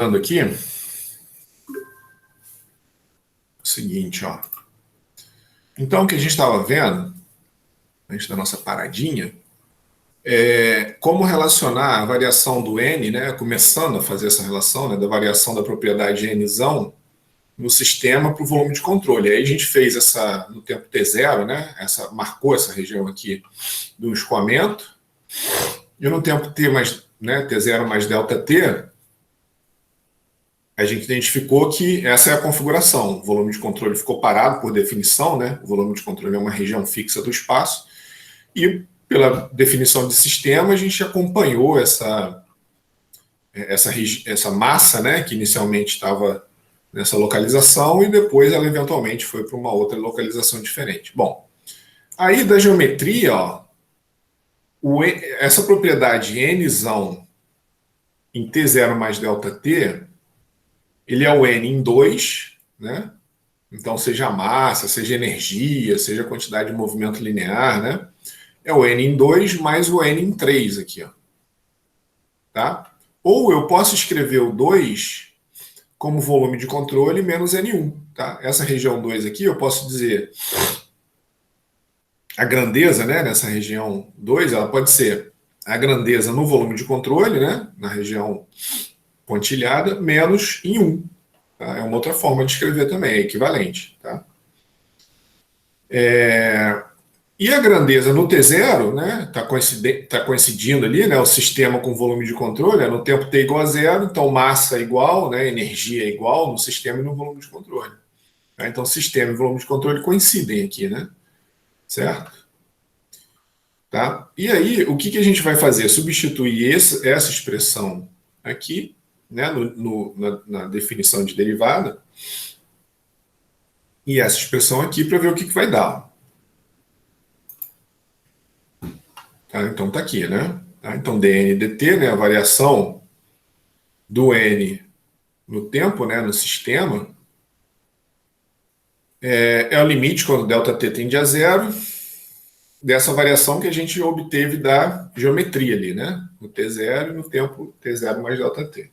Aqui, o seguinte, ó. Então, o que a gente estava vendo, antes da nossa paradinha, é como relacionar a variação do N, né, começando a fazer essa relação, né, da variação da propriedade Nzão no sistema para o volume de controle. Aí a gente fez essa, no tempo T0, né, marcou essa região aqui do escoamento, e no tempo T mais, né, T0 mais ΔT, a gente identificou que essa é a configuração. O volume de controle ficou parado por definição, né? O volume de controle é uma região fixa do espaço. E pela definição de sistema, a gente acompanhou essa massa, né? Que inicialmente estava nessa localização e depois ela eventualmente foi para uma outra localização diferente. Bom, aí da geometria, ó, essa propriedade Nzão em T0 mais ΔT, ele é o N em 2, né? Então, seja massa, seja energia, seja quantidade de movimento linear, né? É o N em 2 mais o N em 3 aqui, ó. Tá? Ou eu posso escrever o 2 como volume de controle menos N1, tá? Essa região 2 aqui, eu posso dizer a grandeza, né, nessa região 2, ela pode ser a grandeza no volume de controle, né, na região pontilhada, menos em 1. Tá? É uma outra forma de escrever também, é equivalente, tá? E a grandeza no T0, né, tá coincidindo ali, né, o sistema com volume de controle, no tempo T igual a zero, então massa é igual, né, energia é igual no sistema e no volume de controle. Tá? Então sistema e volume de controle coincidem aqui, né? Certo? Tá? E aí, o que a gente vai fazer? Substituir essa expressão aqui, né, na definição de derivada, e essa expressão aqui para ver o que vai dar. Tá? Então tá aqui, né? Tá? Então dN dt, né, a variação do N no tempo, né, no sistema, é o limite quando ΔT tende a zero, dessa variação que a gente obteve da geometria ali, né? No T0 e no tempo T0 mais ΔT.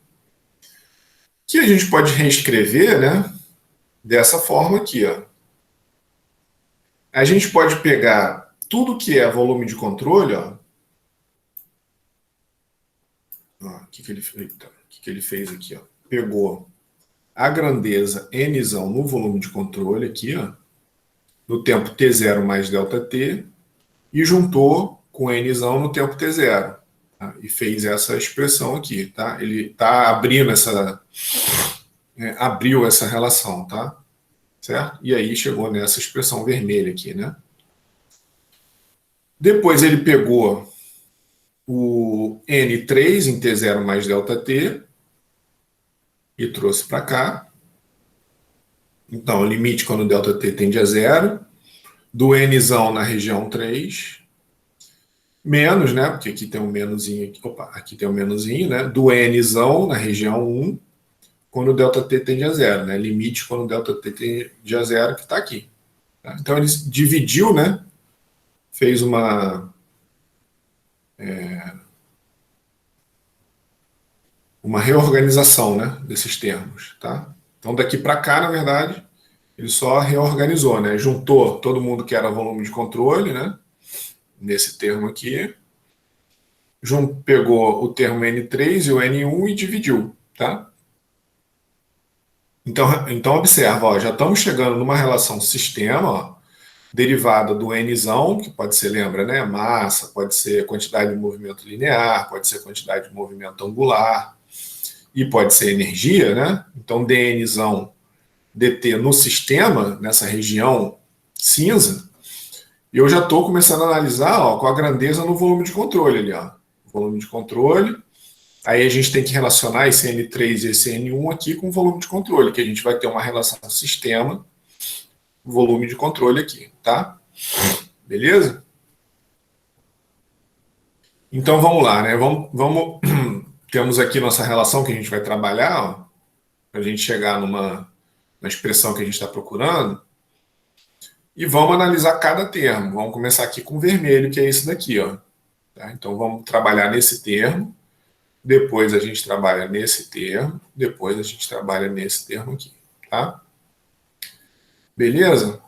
Que a gente pode reescrever, né? Dessa forma aqui, ó. A gente pode pegar tudo que é volume de controle, ó. O que ele fez aqui, ó? Pegou a grandeza Nzão no volume de controle aqui, ó, no tempo T0 mais ΔT, e juntou com Nzão no tempo T0. Tá? E fez essa expressão aqui, tá? Ele está abrindo abriu essa relação, tá? Certo? E aí chegou nessa expressão vermelha aqui, né? Depois ele pegou o N3 em T0 mais ΔT e trouxe para cá. Então, o limite quando o ΔT tende a zero, do Nzão na região 3, menos, né? Porque aqui tem um menuzinho, aqui tem um menuzinho, né? Do Nzão na região 1, quando o ΔT tende a zero, né? Limite quando o ΔT tende a zero, que está aqui. Tá? Então, ele dividiu, né? Fez uma reorganização, né, desses termos, tá? Então daqui para cá, na verdade, ele só reorganizou, né? Juntou todo mundo que era volume de controle, né? Nesse termo aqui, pegou o termo N3 e o N1 e dividiu, tá? Então observa, ó, já estamos chegando numa relação sistema, ó, derivada do Nzão, que pode ser, lembra, né? Massa, pode ser quantidade de movimento linear, pode ser quantidade de movimento angular, e pode ser energia, né? Então, dNzão dt no sistema, nessa região cinza, e eu já estou começando a analisar, ó, com a grandeza no volume de controle ali, ó. Volume de controle. Aí a gente tem que relacionar esse N3 e esse N1 aqui com o volume de controle, que a gente vai ter uma relação sistema, volume de controle aqui, tá? Beleza? Então vamos lá, né? Vamos temos aqui nossa relação que a gente vai trabalhar, para a gente chegar na expressão que a gente está procurando. E vamos analisar cada termo. Vamos começar aqui com o vermelho, que é esse daqui, ó. Tá? Então vamos trabalhar nesse termo. depois a gente trabalha nesse termo, depois a gente trabalha nesse termo aqui, tá? Beleza?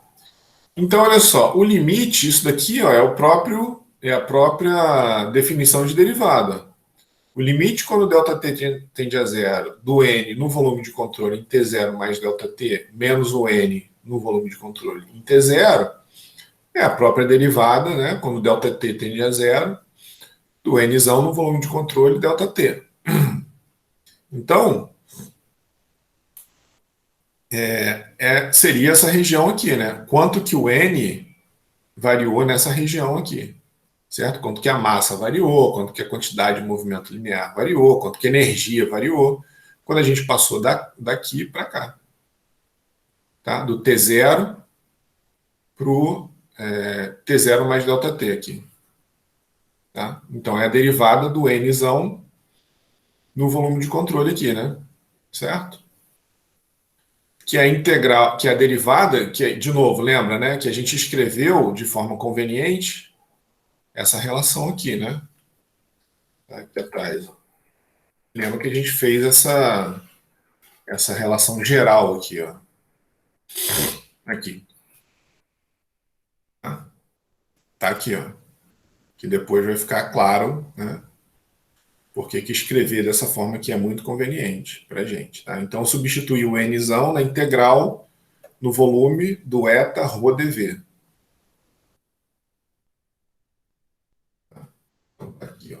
Então, olha só, o limite, isso daqui ó, é a própria definição de derivada. O limite quando ΔT tende a zero do N no volume de controle em T0 mais ΔT menos o N no volume de controle em T0 é a própria derivada, né, quando ΔT tende a zero, do Nzão no volume de controle ΔT. Então, seria essa região aqui, né? Quanto que o N variou nessa região aqui, certo? Quanto que a massa variou, quanto que a quantidade de movimento linear variou, quanto que a energia variou, quando a gente passou daqui para cá, tá? Do T0 para o T0 mais ΔT aqui. Tá? Então é a derivada do Nzão no volume de controle aqui, né? Certo? Que é a integral, que é a derivada, que é, de novo, lembra, né? Que a gente escreveu de forma conveniente essa relação aqui, né? Aqui atrás. Lembra que a gente fez essa relação geral aqui, ó. Aqui. Tá? Tá aqui, ó. Que depois vai ficar claro, né? Porque que escrever dessa forma aqui é muito conveniente para a gente. Tá? Então, substituir o Nzão na integral no volume do eta rho dv. Tá? Então, tá aqui, ó.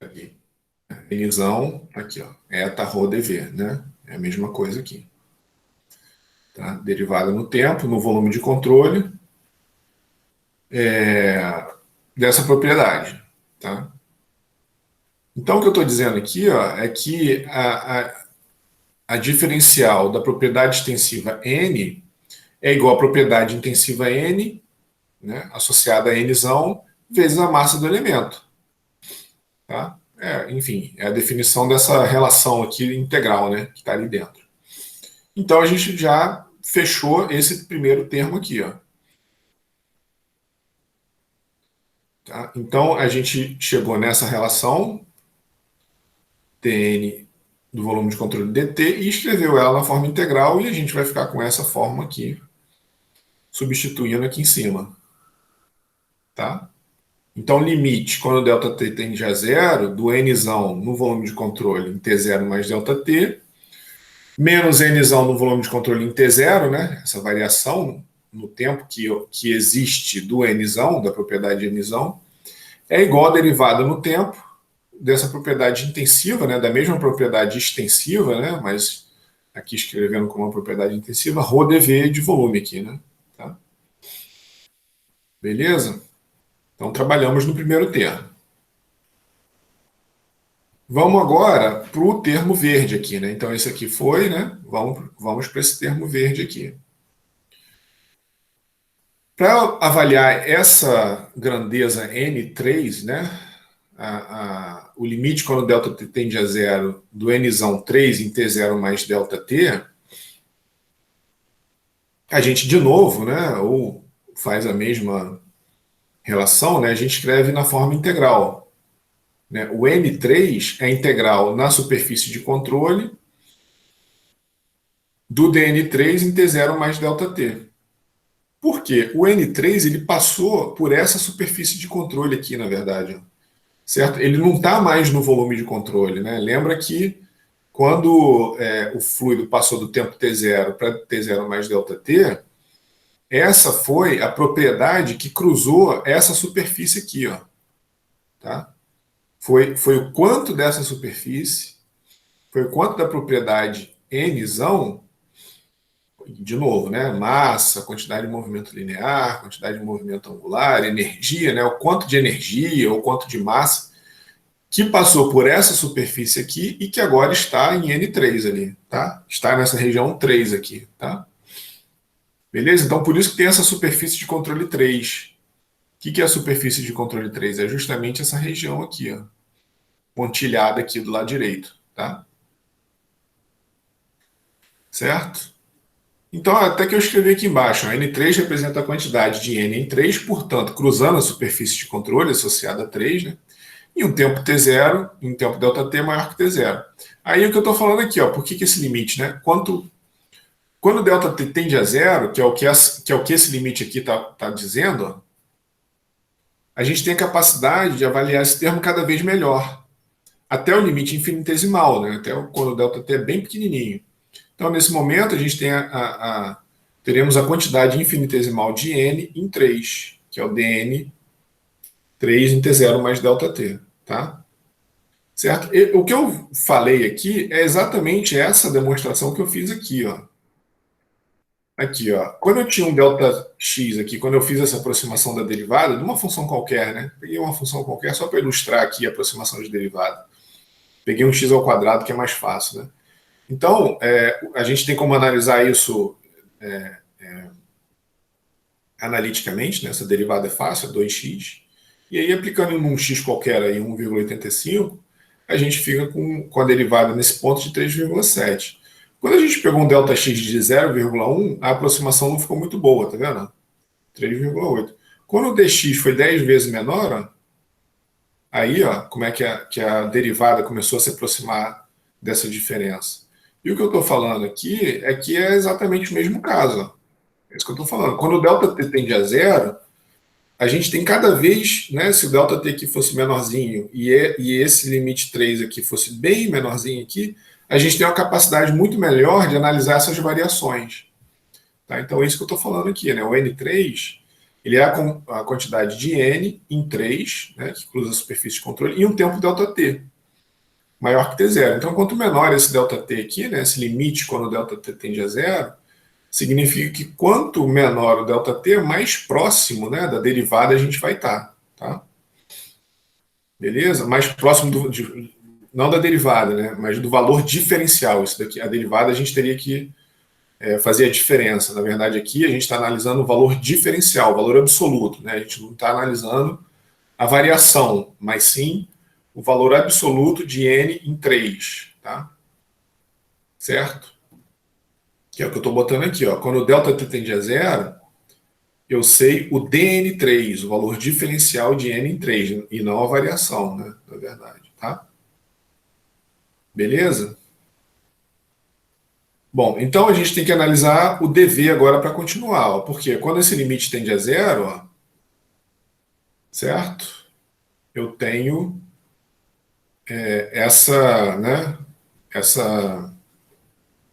Aqui. Nzão, aqui, ó. Eta rho dv, né? É a mesma coisa aqui. Tá? Derivada no tempo, no volume de controle dessa propriedade. Tá? Então, o que eu estou dizendo aqui ó, é que a diferencial da propriedade extensiva N é igual à propriedade intensiva N, né, associada a Nzão, vezes a massa do elemento. Tá? Enfim, é a definição dessa relação aqui integral, né, que está ali dentro. Então, a gente já fechou esse primeiro termo aqui. Ó. Tá? Então, a gente chegou nessa relação Tn do volume de controle dt e escreveu ela na forma integral e a gente vai ficar com essa forma aqui, substituindo aqui em cima. Tá? Então, limite, quando ΔT tende a zero, do Nzão no volume de controle em T0 mais ΔT, menos Nzão no volume de controle em T0, né? Essa variação no tempo que existe do Nzão, da propriedade Nzão, é igual à derivada no tempo dessa propriedade intensiva, né? Da mesma propriedade extensiva, né? Mas aqui escrevendo como uma propriedade intensiva, ρ dv de volume aqui, né? Tá? Beleza? Então, trabalhamos no primeiro termo. Vamos agora para o termo verde aqui, né? Então, esse aqui foi, né? Vamos para esse termo verde aqui. Para avaliar essa grandeza N3, né? O limite quando ΔT tende a zero do Nzão 3 em T0 mais ΔT, a gente de novo, né? Ou faz a mesma relação, né? A gente escreve na forma integral. Né? O N3 é integral na superfície de controle do dN3 em T0 mais ΔT. Por quê? O N3 ele passou por essa superfície de controle aqui, na verdade. Certo? Ele não está mais no volume de controle. Né? Lembra que quando o fluido passou do tempo T0 para T0 mais ΔT, essa foi a propriedade que cruzou essa superfície aqui. Ó. Tá? Foi o quanto dessa superfície, foi o quanto da propriedade Nzão, de novo, né? Massa, quantidade de movimento linear, quantidade de movimento angular, energia, né? O quanto de energia ou quanto de massa que passou por essa superfície aqui e que agora está em N3 ali, tá? Está nessa região 3 aqui, tá? Beleza? Então, por isso que tem essa superfície de controle 3. O que é a superfície de controle 3? É justamente essa região aqui, ó, pontilhada aqui do lado direito, tá? Certo? Então, até que eu escrevi aqui embaixo, a N3 representa a quantidade de N em 3, portanto, cruzando a superfície de controle associada a 3, né? Em um tempo T0, em um tempo ΔT maior que T0. Aí o que eu estou falando aqui, ó, por que esse limite, né? Quando ΔT tende a zero, que é o que esse limite aqui está dizendo, ó, a gente tem a capacidade de avaliar esse termo cada vez melhor, até o limite infinitesimal, né? Até quando o ΔT é bem pequenininho. Então, nesse momento, a gente tem teremos a quantidade infinitesimal de N em 3, que é o dN 3 em T0 mais ΔT, tá? Certo? E o que eu falei aqui é exatamente essa demonstração que eu fiz aqui, ó. Aqui, ó. Quando eu tinha um ΔX aqui, quando eu fiz essa aproximação da derivada, de uma função qualquer, né? Peguei uma função qualquer só para ilustrar aqui a aproximação de derivada. Peguei um x ao quadrado, que é mais fácil, né? Então, a gente tem como analisar isso analiticamente, né? Essa derivada é fácil, é 2x. E aí, aplicando em um x qualquer aí, 1,85, a gente fica com a derivada nesse ponto de 3,7. Quando a gente pegou um ΔX de 0,1, a aproximação não ficou muito boa, tá vendo? 3,8. Quando o dx foi 10 vezes menor, ó, aí, ó, como é que a derivada começou a se aproximar dessa diferença. E o que eu estou falando aqui é que é exatamente o mesmo caso. Ó. É isso que eu estou falando. Quando o ΔT tende a zero, a gente tem cada vez, né, se o ΔT aqui fosse menorzinho e esse limite 3 aqui fosse bem menorzinho aqui, a gente tem uma capacidade muito melhor de analisar essas variações. Tá? Então é isso que eu estou falando aqui. Né? O N3 ele é a quantidade de N em 3, né, que cruza a superfície de controle, e um tempo ΔT, maior que T0. Então, quanto menor esse ΔT aqui, né, esse limite quando o ΔT tende a zero, significa que quanto menor o ΔT, mais próximo, né, da derivada a gente vai estar. Tá? Beleza? Mais próximo não da derivada, né, mas do valor diferencial. Isso daqui, a derivada a gente teria que fazer a diferença. Na verdade, aqui a gente está analisando o valor diferencial, o valor absoluto. Né? A gente não está analisando a variação, mas sim o valor absoluto de N em 3. Tá? Certo? Que é o que eu estou botando aqui. Ó. Quando o ΔT tende a zero, eu sei o dN3, o valor diferencial de N em 3, e não a variação, né? Na verdade. Tá? Beleza? Bom, então a gente tem que analisar o dV agora para continuar. Ó. Porque quando esse limite tende a zero, ó, certo? Eu tenho essa, né? Essa.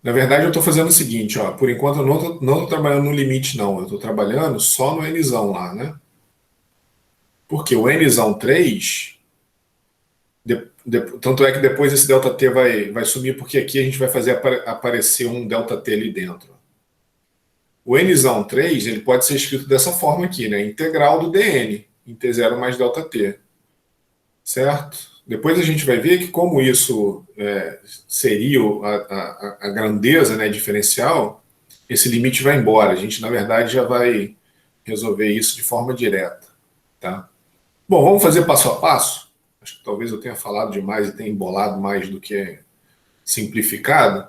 Na verdade, eu estou fazendo o seguinte, ó. Por enquanto eu não tô trabalhando no limite, não. Eu estou trabalhando só no Nzão lá, né? Porque o Nzão 3, tanto é que depois esse ΔT vai sumir, porque aqui a gente vai fazer aparecer um ΔT ali dentro. O Nzão 3 ele pode ser escrito dessa forma aqui, né? Integral do dN em T0 mais ΔT. Certo? Depois a gente vai ver que como isso seria a grandeza, né, diferencial, esse limite vai embora. A gente, na verdade, já vai resolver isso de forma direta. Tá? Bom, vamos fazer passo a passo? Acho que talvez eu tenha falado demais e tenha embolado mais do que simplificado.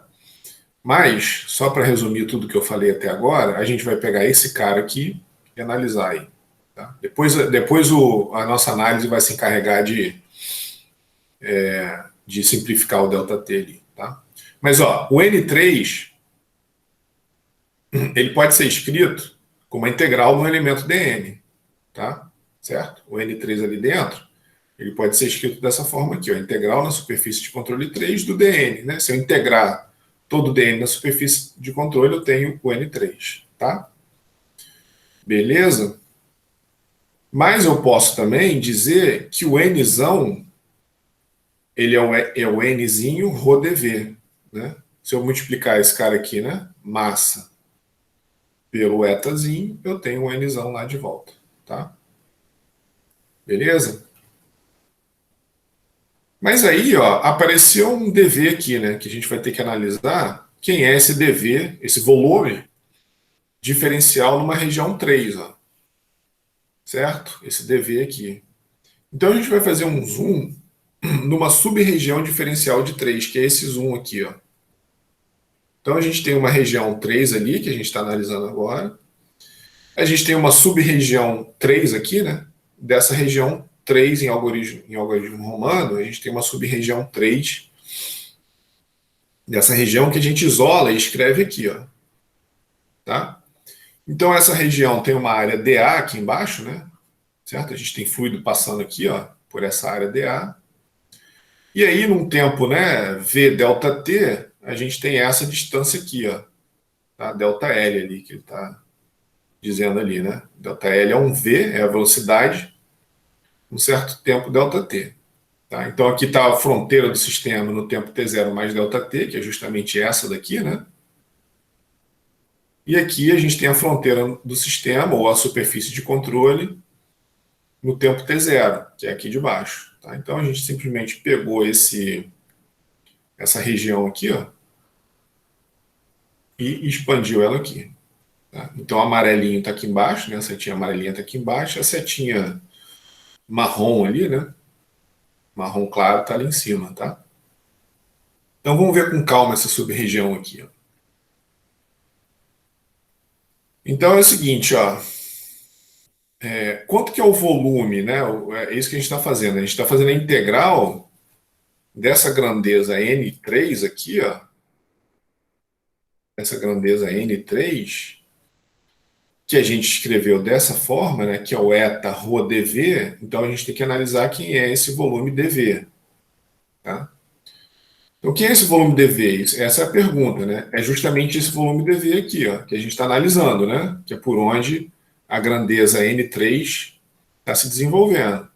Mas, só para resumir tudo que eu falei até agora, a gente vai pegar esse cara aqui e analisar aí. Tá? Depois a nossa análise vai se encarregar de simplificar o ΔT ali. Tá? Mas ó, o N3 ele pode ser escrito como uma integral no elemento dN. Tá? Certo? O N3 ali dentro, ele pode ser escrito dessa forma aqui, ó, integral na superfície de controle 3 do dN. Né? Se eu integrar todo o dN na superfície de controle, eu tenho o N3. Tá? Beleza? Mas eu posso também dizer que o Nzão ele é o Nzinho rho dV. Né? Se eu multiplicar esse cara aqui, né, massa, pelo etazinho, eu tenho um Nzão lá de volta. Tá? Beleza? Mas aí, ó, apareceu um dV aqui, né, que a gente vai ter que analisar quem é esse dV, esse volume diferencial numa região 3, ó. Certo? Esse dV aqui. Então a gente vai fazer um zoom numa sub-região diferencial de 3, que é esse zoom aqui, ó. Então, a gente tem uma região 3 ali, que a gente está analisando agora. A gente tem uma sub-região 3 aqui, né? Dessa região 3 em algoritmo romano, a gente tem uma sub-região 3 dessa região que a gente isola e escreve aqui, ó. Tá? Então, essa região tem uma área dA aqui embaixo, né? Certo? A gente tem fluido passando aqui, ó, por essa área dA. E aí, num tempo, né, V delta T, a gente tem essa distância aqui, ó, tá? Delta L ali, que ele está dizendo ali, né? Delta L é um V, é a velocidade, um certo tempo delta T. Tá? Então, aqui está a fronteira do sistema no tempo T0 mais delta T, que é justamente essa daqui, né? E aqui a gente tem a fronteira do sistema, ou a superfície de controle, no tempo T0, que é aqui de baixo. Tá? Então, a gente simplesmente pegou essa região aqui, ó, e expandiu ela aqui. Tá? Então, o amarelinho está aqui embaixo, né? A setinha amarelinha está aqui embaixo, a setinha marrom ali, né? Marrom claro está ali em cima, tá? Então, vamos ver com calma essa sub-região aqui, ó. Então, é o seguinte, ó. Quanto que é o volume, né? É isso que a gente está fazendo. A gente está fazendo a integral dessa grandeza N3 aqui, ó. Essa grandeza N3, que a gente escreveu dessa forma, né? Que é o eta ρ dV. Então, a gente tem que analisar quem é esse volume dV, tá? Então, quem é esse volume dV? Essa é a pergunta, né? É justamente esse volume dV aqui, ó, que a gente está analisando, né? Que é por onde a grandeza N3 está se desenvolvendo.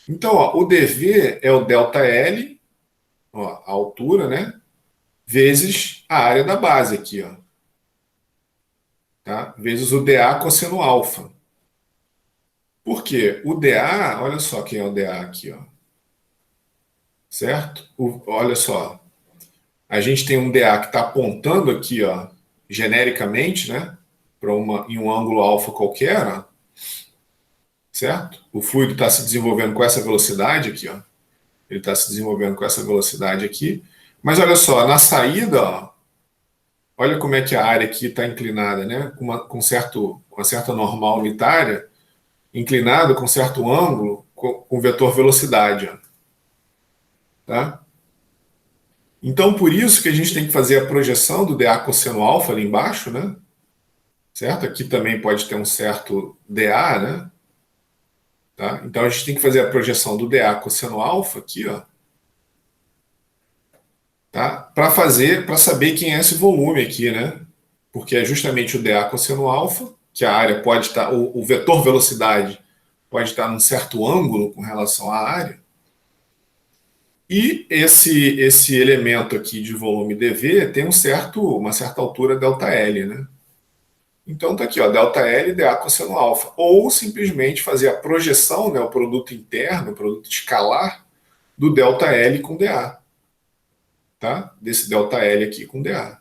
Então, ó, o dV é o delta L, ó, a altura, né? Vezes a área da base aqui, ó. Tá? Vezes o dA cosseno alfa. Por quê? O dA, olha só quem é o dA aqui, ó. Certo? Olha só. A gente tem um dA que está apontando aqui, ó, genericamente, né? Em um ângulo alfa qualquer, ó, certo? O fluido está se desenvolvendo com essa velocidade aqui, ó. Ele está se desenvolvendo com essa velocidade aqui. Mas olha só, na saída, ó, olha como é que a área aqui está inclinada, né? Com uma certa normal unitária, inclinada com certo ângulo, com vetor velocidade, ó. Tá? Então, por isso que a gente tem que fazer a projeção do dA cosseno alfa ali embaixo, né? Certo? Aqui também pode ter um certo dA, né? Tá? Então, a gente tem que fazer a projeção do dA cosseno alfa aqui, ó. Tá? Para saber quem é esse volume aqui, né? Porque é justamente o dA cosseno alfa, que a área pode estar, o vetor velocidade pode estar num certo ângulo com relação à área. E esse elemento aqui de volume dV tem uma certa altura ΔL, né? Então tá aqui, ó, ΔL dA cosseno alfa. Ou simplesmente fazer a projeção, né, o produto interno, o produto escalar do ΔL com dA. Tá? Desse ΔL aqui com dA.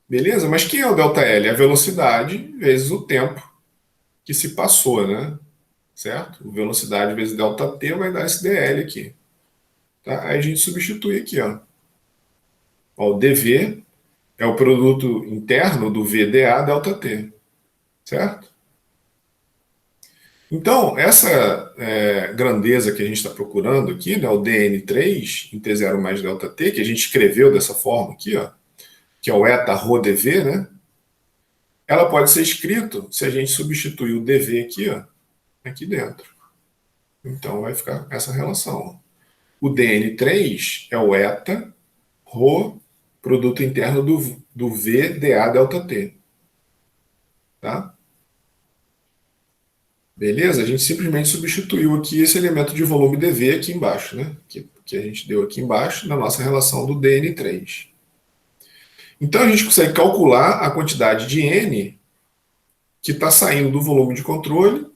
Beleza? Mas quem é o ΔL? É a velocidade vezes o tempo que se passou, né? Certo? Velocidade vezes ΔT vai dar esse dL aqui. Tá? Aí a gente substitui aqui, ó. Ó, o dV é o produto interno do VdA ΔT. Certo? Então, essa grandeza que a gente está procurando aqui, né, o dN3 em T0 mais ΔT, que a gente escreveu dessa forma aqui, ó, que é o eta ρ dV, né? Ela pode ser escrito se a gente substituir o dV aqui, ó, aqui dentro. Então vai ficar essa relação. O dN3 é o eta ρ, produto interno do VdA ΔT. Tá? Beleza? A gente simplesmente substituiu aqui esse elemento de volume dV aqui embaixo, né? Que a gente deu aqui embaixo na nossa relação do dN3. Então a gente consegue calcular a quantidade de N que está saindo do volume de controle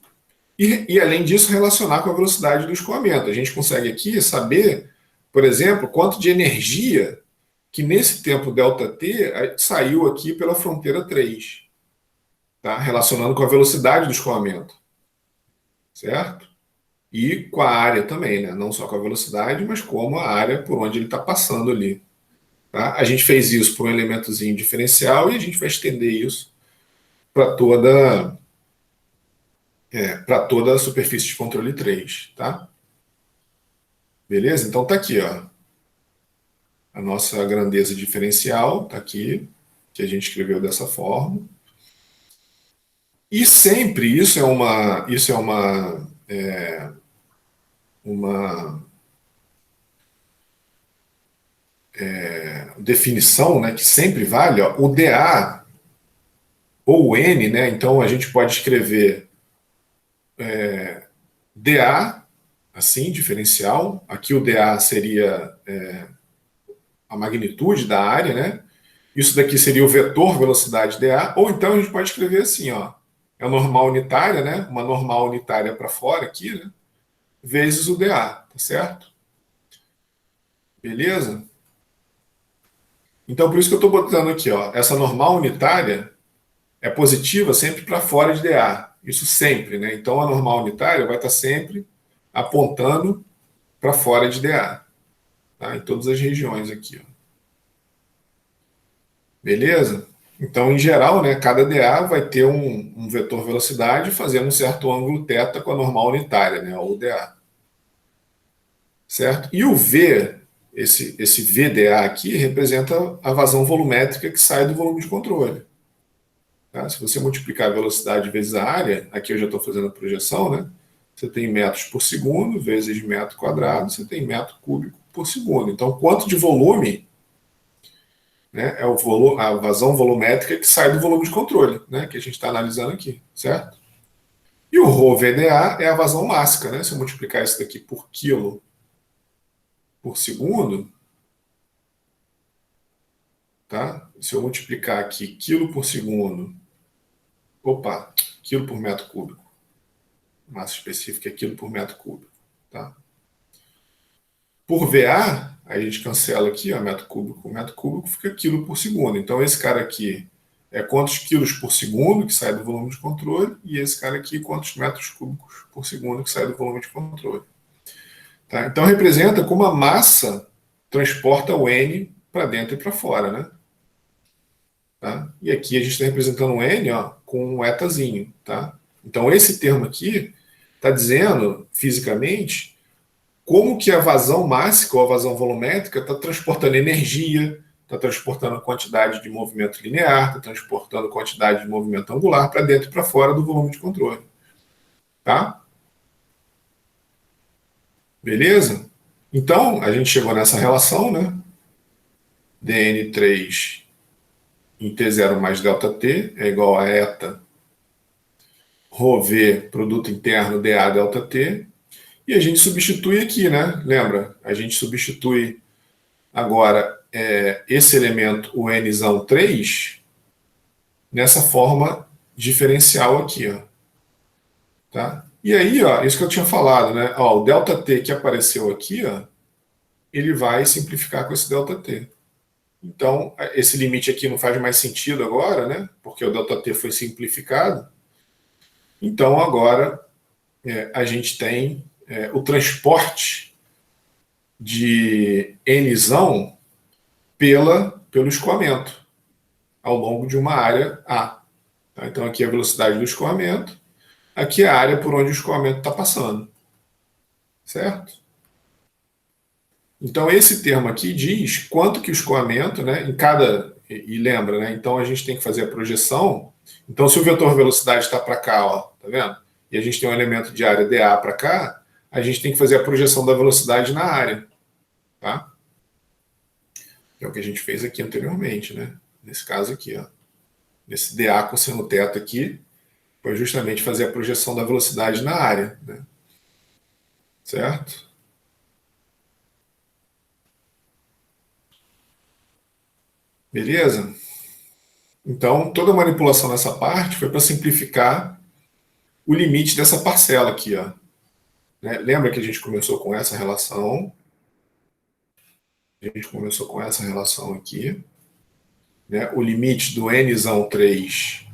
e, além disso, relacionar com a velocidade do escoamento. A gente consegue aqui saber, por exemplo, quanto de energia que nesse tempo ΔT saiu aqui pela fronteira 3, tá? Relacionando com a velocidade do escoamento. Certo? E com a área também, né? Não só com a velocidade, mas como a área por onde ele está passando ali. Tá? A gente fez isso para um elementozinho diferencial e a gente vai estender isso para toda a superfície de controle 3, tá? Beleza? Então tá aqui, ó. A nossa grandeza diferencial tá aqui, que a gente escreveu dessa forma. E sempre uma definição, né, que sempre vale, ó, o dA ou o N, né? Então a gente pode escrever dA, assim, diferencial. Aqui o dA seria a magnitude da área, né? Isso daqui seria o vetor velocidade dA, ou então a gente pode escrever assim, ó, é a normal unitária, né? Uma normal unitária para fora aqui, né? Vezes o dA, tá certo? Beleza? Então por isso que eu estou botando aqui, ó, essa normal unitária é positiva sempre para fora de dA. Isso sempre, né? Então a normal unitária vai estar sempre apontando para fora de dA, tá? Em todas as regiões aqui, ó. Beleza? Então, em geral, né, cada dA vai ter um vetor velocidade fazendo um certo ângulo θ com a normal unitária, né, ou dA. Certo? E o V, esse VdA aqui, representa a vazão volumétrica que sai do volume de controle. Tá? Se você multiplicar a velocidade vezes a área, aqui eu já estou fazendo a projeção, né? Você tem metros por segundo vezes metro quadrado, você tem metro cúbico por segundo. Então, quanto de volume, né, é a vazão volumétrica que sai do volume de controle, né, que a gente está analisando aqui, certo? E o ρVdA é a vazão mássica, né? Se eu multiplicar isso daqui por quilo por segundo, tá? Se eu multiplicar aqui quilo por segundo, quilo por metro cúbico, massa específica é quilo por metro cúbico, tá? Por VA, a gente cancela aqui, ó, metro cúbico fica quilo por segundo. Então esse cara aqui é quantos quilos por segundo que sai do volume de controle, e esse cara aqui quantos metros cúbicos por segundo que sai do volume de controle. Tá? Então representa como a massa transporta o N para dentro e para fora, né? Tá? E aqui a gente está representando o N, ó, com um etazinho, tá? Então esse termo aqui está dizendo, fisicamente, como que a vazão mássica ou a vazão volumétrica está transportando energia, está transportando quantidade de movimento linear, está transportando quantidade de movimento angular para dentro e para fora do volume de controle. Tá? Beleza? Então, a gente chegou nessa relação, né? dN3 em T0 mais ΔT é igual a eta ρV, produto interno, dA ΔT, e a gente substitui aqui, né? Lembra? A gente substitui agora esse elemento, o Nzão 3, nessa forma diferencial aqui, ó. Tá? E aí, ó, isso que eu tinha falado, né? Ó, o ΔT que apareceu aqui, ó, ele vai simplificar com esse ΔT. Então, esse limite aqui não faz mais sentido agora, né? Porque o ΔT foi simplificado. Então, agora, a gente tem o transporte de Nzão pelo escoamento ao longo de uma área A. Tá? Então, aqui é a velocidade do escoamento, aqui é a área por onde o escoamento está passando. Certo? Então, esse termo aqui diz quanto que o escoamento, né, em cada. E lembra, né? Então a gente tem que fazer a projeção. Então, se o vetor velocidade está para cá, ó, tá vendo? E a gente tem um elemento de área dA para cá, a gente tem que fazer a projeção da velocidade na área. Tá? Que é o que a gente fez aqui anteriormente, né? Nesse caso aqui, ó. Nesse dA cosseno θ aqui, foi justamente fazer a projeção da velocidade na área, né? Certo? Beleza? Então, toda a manipulação nessa parte foi para simplificar o limite dessa parcela aqui, ó. Né? Lembra que a gente começou com essa relação? A gente começou com essa relação aqui. Né? O limite do Nzão 3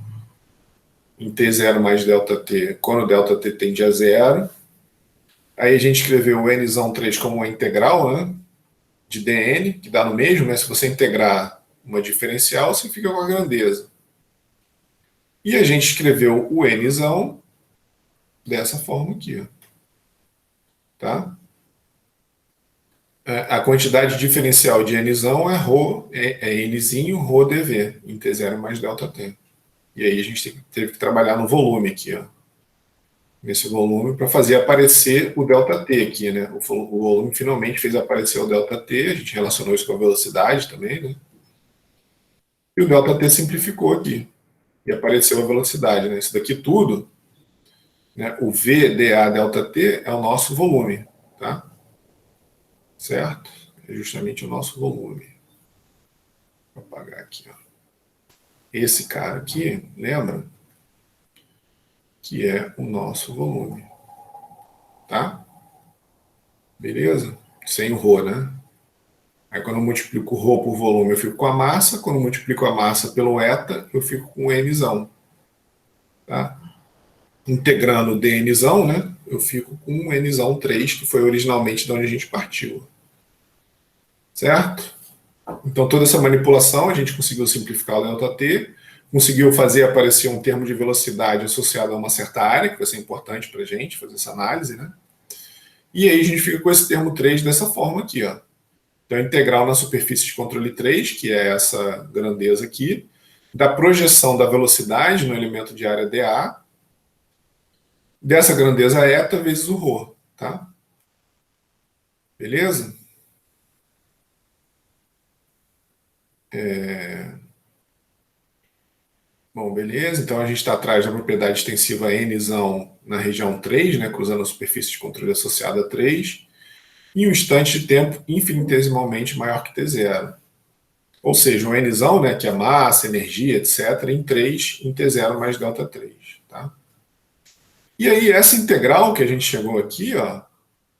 em T0 mais ΔT, quando ΔT tende a zero. Aí a gente escreveu o Nzão 3 como uma integral, né? de dn, que dá no mesmo, né? Se você integrar uma diferencial, você fica com a grandeza. E a gente escreveu o nzão dessa forma aqui, ó. Tá? A quantidade diferencial de nzão é ρ, nzinho, ρ dv, em T0 mais ΔT. E aí a gente teve que trabalhar no volume aqui, ó. Nesse volume, para fazer aparecer o ΔT aqui, né? O volume finalmente fez aparecer o ΔT, a gente relacionou isso com a velocidade também, né? E o ΔT simplificou aqui, e apareceu a velocidade, né? Isso daqui tudo, né? O V, dA, ΔT é o nosso volume, tá? Certo? É justamente o nosso volume. Vou apagar aqui, ó. Esse cara aqui, lembra? Que é o nosso volume. Tá? Beleza? Sem o ρ, né? Aí quando eu multiplico o ρ por volume, eu fico com a massa. Quando eu multiplico a massa pelo eta, eu fico com o nzão. Tá? Integrando o dnzão, né? Eu fico com o nzão 3, que foi originalmente de onde a gente partiu. Certo? Então toda essa manipulação a gente conseguiu simplificar o ΔT, conseguiu fazer aparecer um termo de velocidade associado a uma certa área, que vai ser importante para a gente fazer essa análise, né? E aí a gente fica com esse termo 3 dessa forma aqui, ó. Então, a integral na superfície de controle 3, que é essa grandeza aqui, da projeção da velocidade no elemento de área dA, dessa grandeza eta vezes o ρ, tá? Beleza? Bom, beleza. Então, a gente está atrás da propriedade extensiva nzão na região 3, né, cruzando a superfície de controle associada a 3, em um instante de tempo infinitesimalmente maior que T0. Ou seja, um nzão, né, que é massa, energia, etc., em 3 em T0 mais ΔT3. Tá? E aí, essa integral que a gente chegou aqui, ó,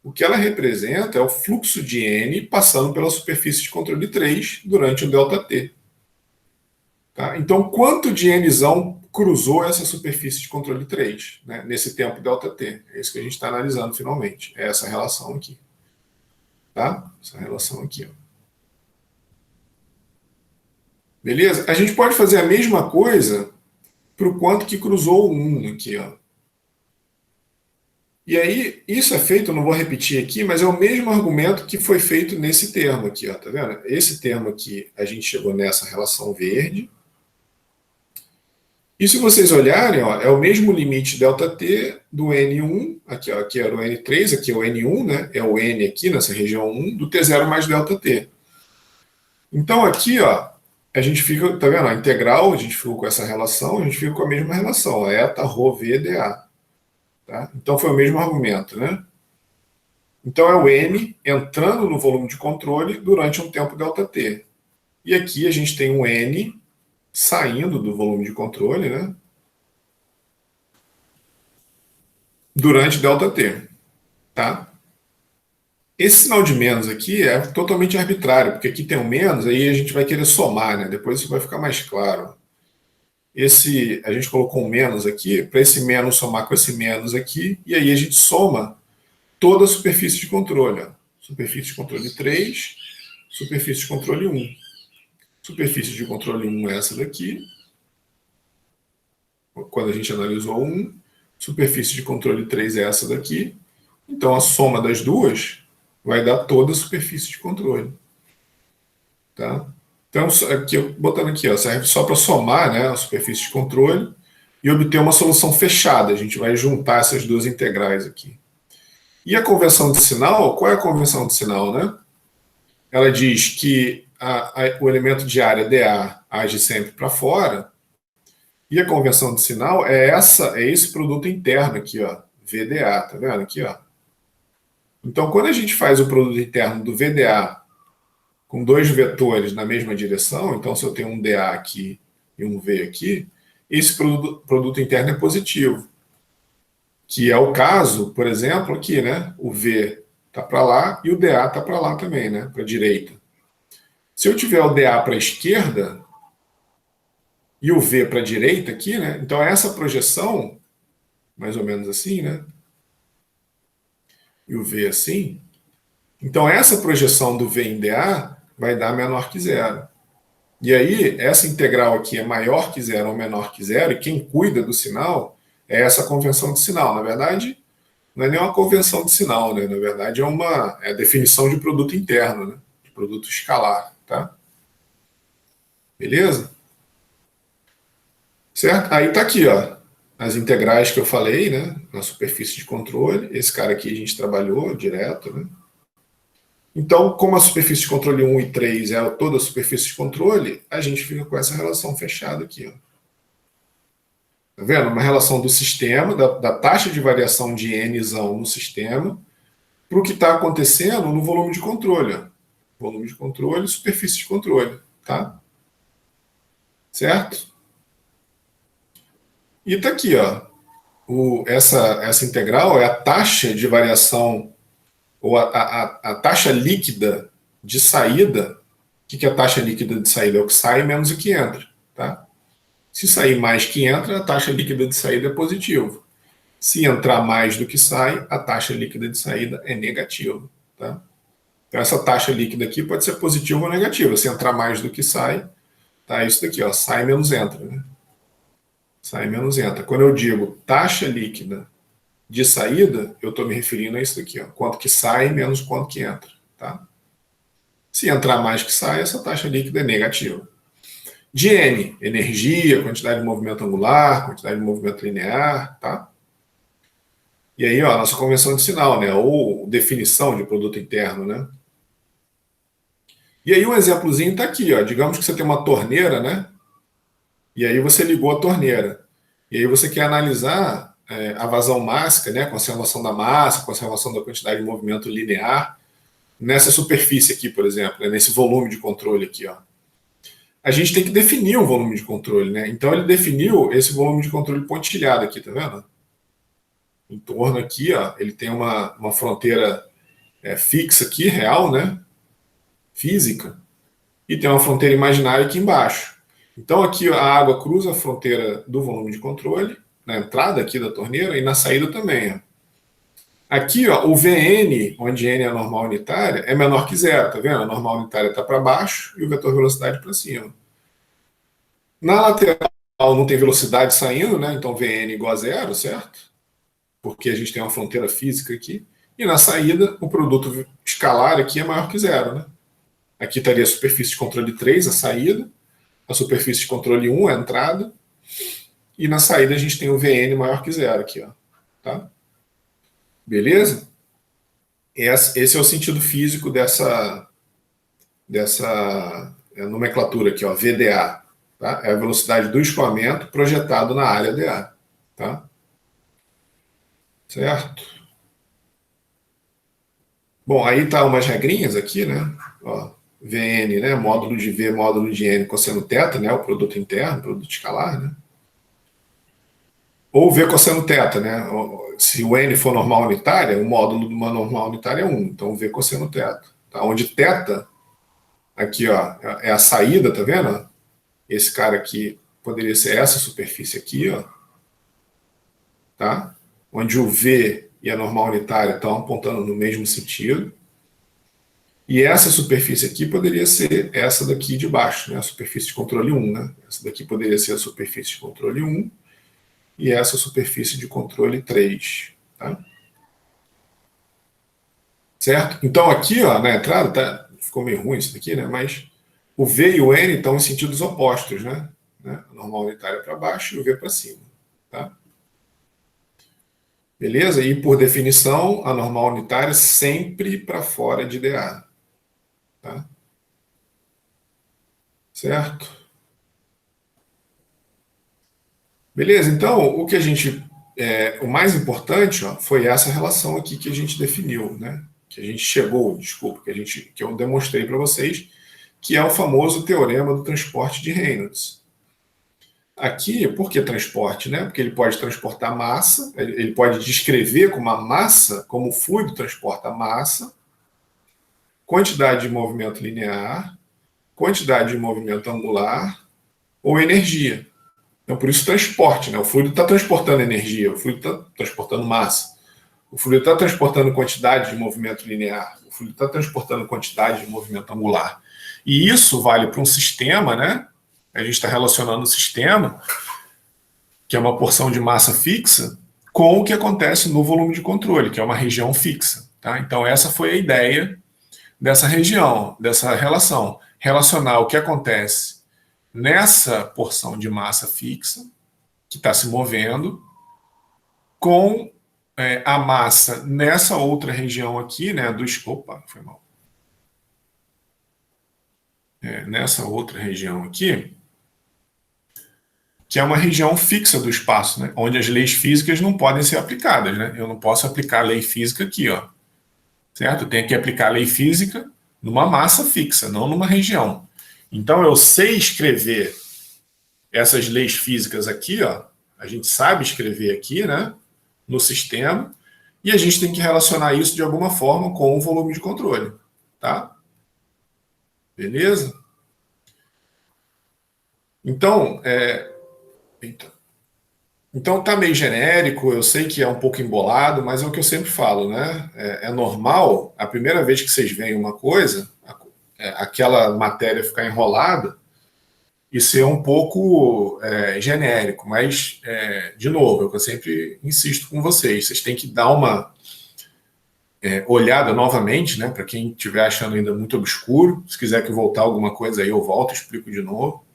o que ela representa é o fluxo de n passando pela superfície de controle 3 durante o ΔT. Tá? Então, quanto de nzão cruzou essa superfície de controle 3, né, nesse tempo ΔT? É isso que a gente está analisando finalmente. É essa relação aqui. Tá? Essa relação aqui. Ó. Beleza? A gente pode fazer a mesma coisa para o quanto que cruzou o 1 aqui. Ó. E aí, isso é feito, eu não vou repetir aqui, mas é o mesmo argumento que foi feito nesse termo aqui. Ó, tá vendo? Esse termo aqui, a gente chegou nessa relação verde. E se vocês olharem, ó, é o mesmo limite ΔT do N1, aqui, ó, aqui era o N3, aqui é o N1, né? É o N aqui nessa região 1, do T0 mais ΔT. Então aqui, ó, a gente fica, tá vendo? A integral, a gente ficou com essa relação, a gente fica com a mesma relação, ó, eta, ρ, v, dA. Tá? Então foi o mesmo argumento, né? Então é o N entrando no volume de controle durante um tempo ΔT. E aqui a gente tem um N saindo do volume de controle, né? Durante ΔT, tá? Esse sinal de menos aqui é totalmente arbitrário, porque aqui tem um menos, aí a gente vai querer somar, né? Depois isso vai ficar mais claro. A gente colocou um menos aqui, para esse menos somar com esse menos aqui, e aí a gente soma toda a superfície de controle. Ó. Superfície de controle 3, superfície de controle 1. Superfície de controle 1 é essa daqui, quando a gente analisou 1. Superfície de controle 3 é essa daqui. Então, a soma das duas vai dar toda a superfície de controle. Tá? Então, aqui, botando aqui, ó, serve só para somar, né, a superfície de controle e obter uma solução fechada. A gente vai juntar essas duas integrais aqui. E a convenção de sinal, qual é a convenção de sinal, né? Ela diz que o elemento de área dA age sempre para fora, e a convenção de sinal é esse produto interno aqui, ó, VDA, tá vendo aqui, ó? Então, quando a gente faz o produto interno do VDA com dois vetores na mesma direção, então se eu tenho um dA aqui e um V aqui, esse produto interno é positivo. Que é o caso, por exemplo, aqui, né? O V está para lá e o dA está para lá também, né? Para a direita. Se eu tiver o dA para a esquerda e o V para a direita aqui, né? Então essa projeção, mais ou menos assim, né? E o V assim, Então, essa projeção do V em dA vai dar menor que zero. E aí, essa integral aqui é maior que zero ou menor que zero, e quem cuida do sinal é essa convenção de sinal. Na verdade, não é nem uma convenção de sinal, né? Na verdade, é a definição de produto interno, né? De produto escalar, tá? Beleza? Certo? Aí tá aqui, ó, as integrais que eu falei, né? Na superfície de controle. Esse cara aqui a gente trabalhou direto, né? Então, como a superfície de controle 1 e 3 é toda a superfície de controle, a gente fica com essa relação fechada aqui, ó. Tá vendo? Uma relação do sistema, da taxa de variação de Nzão no sistema, para o que está acontecendo no volume de controle. Ó. Volume de controle, superfície de controle. Tá? Certo? E está aqui, ó. Essa integral é a taxa de variação, ou a taxa líquida de saída. O que é a taxa líquida de saída? É o que sai menos o que entra. Tá? Se sair mais que entra, a taxa líquida de saída é positiva. Se entrar mais do que sai, a taxa líquida de saída é negativa. Tá? Então, essa taxa líquida aqui pode ser positiva ou negativa. Se entrar mais do que sai, tá isso daqui, ó, sai menos entra. Né? Sai menos entra. Quando eu digo taxa líquida de saída, eu estou me referindo a isso daqui, ó, quanto que sai menos quanto que entra. Tá? Se entrar mais que sai, essa taxa líquida é negativa. De N, energia, quantidade de movimento angular, quantidade de movimento linear, tá? E aí, ó, a nossa convenção de sinal, né? Ou definição de produto interno, né? E aí, um exemplozinho está aqui, ó. Digamos que você tem uma torneira, né? E aí você ligou a torneira. E aí você quer analisar a vazão mássica, né? Conservação da massa, conservação da quantidade de movimento linear nessa superfície aqui, por exemplo, né? Nesse volume de controle aqui, ó. A gente tem que definir um volume de controle, né? Então ele definiu esse volume de controle pontilhado aqui, tá vendo? Em torno aqui, ó, ele tem uma fronteira fixa aqui, real, né? Física, e tem uma fronteira imaginária aqui embaixo. Então aqui a água cruza a fronteira do volume de controle, na entrada aqui da torneira e na saída também. Ó. Aqui, ó, o Vn, onde n é a normal unitária, é menor que zero, tá vendo? A normal unitária está para baixo e o vetor velocidade para cima. Na lateral não tem velocidade saindo, né? Então Vn igual a zero, certo? Porque a gente tem uma fronteira física aqui. E na saída, o produto escalar aqui é maior que zero, né? Aqui estaria a superfície de controle 3, a saída, a superfície de controle 1, a entrada, e na saída a gente tem o Vn maior que zero aqui, ó. Tá? Beleza? Esse é o sentido físico dessa nomenclatura aqui, ó, VDA. Tá? É a velocidade do escoamento projetado na área dA. Tá? Certo? Bom, aí tá umas regrinhas aqui, né? Ó, Vn, né? Módulo de V, módulo de N, cosseno θ, né? O produto interno, produto escalar, né? Ou V cosseno θ, né? Se o N for normal unitária, o módulo de uma normal unitária é 1. Então, V cosseno θ. Tá? Onde θ, aqui, ó, é a saída, tá vendo? Esse cara aqui poderia ser essa superfície aqui, ó. Tá? Onde o V e a normal unitária estão apontando no mesmo sentido. E essa superfície aqui poderia ser essa daqui de baixo, né? A superfície de controle 1, né? Essa daqui poderia ser a superfície de controle 1 e essa superfície de controle 3, tá? Certo? Então aqui, ó, na entrada, tá, ficou meio ruim isso daqui, né? Mas o V e o N estão em sentidos opostos, né? A normal unitária para baixo e o V para cima, tá? Beleza? E por definição, a normal unitária sempre para fora de dA. Tá? Certo? Beleza? Então, o que a gente. O mais importante, ó, foi essa relação aqui que a gente definiu, né? Que a gente chegou, desculpa, que eu demonstrei para vocês, que é o famoso teorema do transporte de Reynolds. Aqui, por que transporte? Né? Porque ele pode transportar massa, ele pode descrever como a massa, como o fluido transporta massa, quantidade de movimento linear, quantidade de movimento angular ou energia. Então, por isso, transporte. Né? O fluido está transportando energia, o fluido está transportando massa. O fluido está transportando quantidade de movimento linear, o fluido está transportando quantidade de movimento angular. E isso vale para um sistema, né? A gente está relacionando o sistema, que é uma porção de massa fixa, com o que acontece no volume de controle, que é uma região fixa. Tá? Então, essa foi a ideia dessa região, dessa relação. Relacionar o que acontece nessa porção de massa fixa, que está se movendo, com a massa nessa outra região aqui, né, opa, foi mal. Nessa outra região aqui, que é uma região fixa do espaço, né, onde as leis físicas não podem ser aplicadas. Né? Eu não posso aplicar a lei física aqui, ó, certo? Eu tenho que aplicar a lei física numa massa fixa, não numa região. Então, eu sei escrever essas leis físicas aqui, ó, a gente sabe escrever aqui, né, no sistema, e a gente tem que relacionar isso de alguma forma com o volume de controle, tá? Beleza? Então, então tá meio genérico, eu sei que é um pouco embolado, mas é o que eu sempre falo, né? É normal, a primeira vez que vocês veem uma coisa, aquela matéria ficar enrolada e ser um pouco genérico, mas, de novo, é o que eu sempre insisto com vocês têm que dar uma olhada novamente, né? Para quem estiver achando ainda muito obscuro, se quiser que voltar alguma coisa aí, eu volto, explico de novo.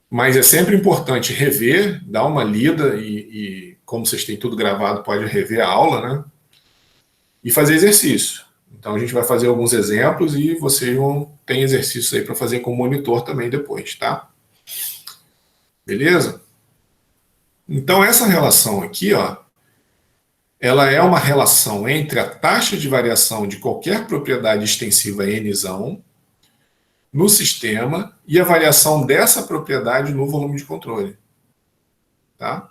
Mas é sempre importante rever, dar uma lida e como vocês têm tudo gravado, pode rever a aula, né? E fazer exercício. Então a gente vai fazer alguns exemplos e vocês vão ter exercícios aí para fazer com o monitor também depois, tá? Beleza? Então essa relação aqui, ó, ela é uma relação entre a taxa de variação de qualquer propriedade extensiva Nzão no sistema e a variação dessa propriedade no volume de controle. Tá?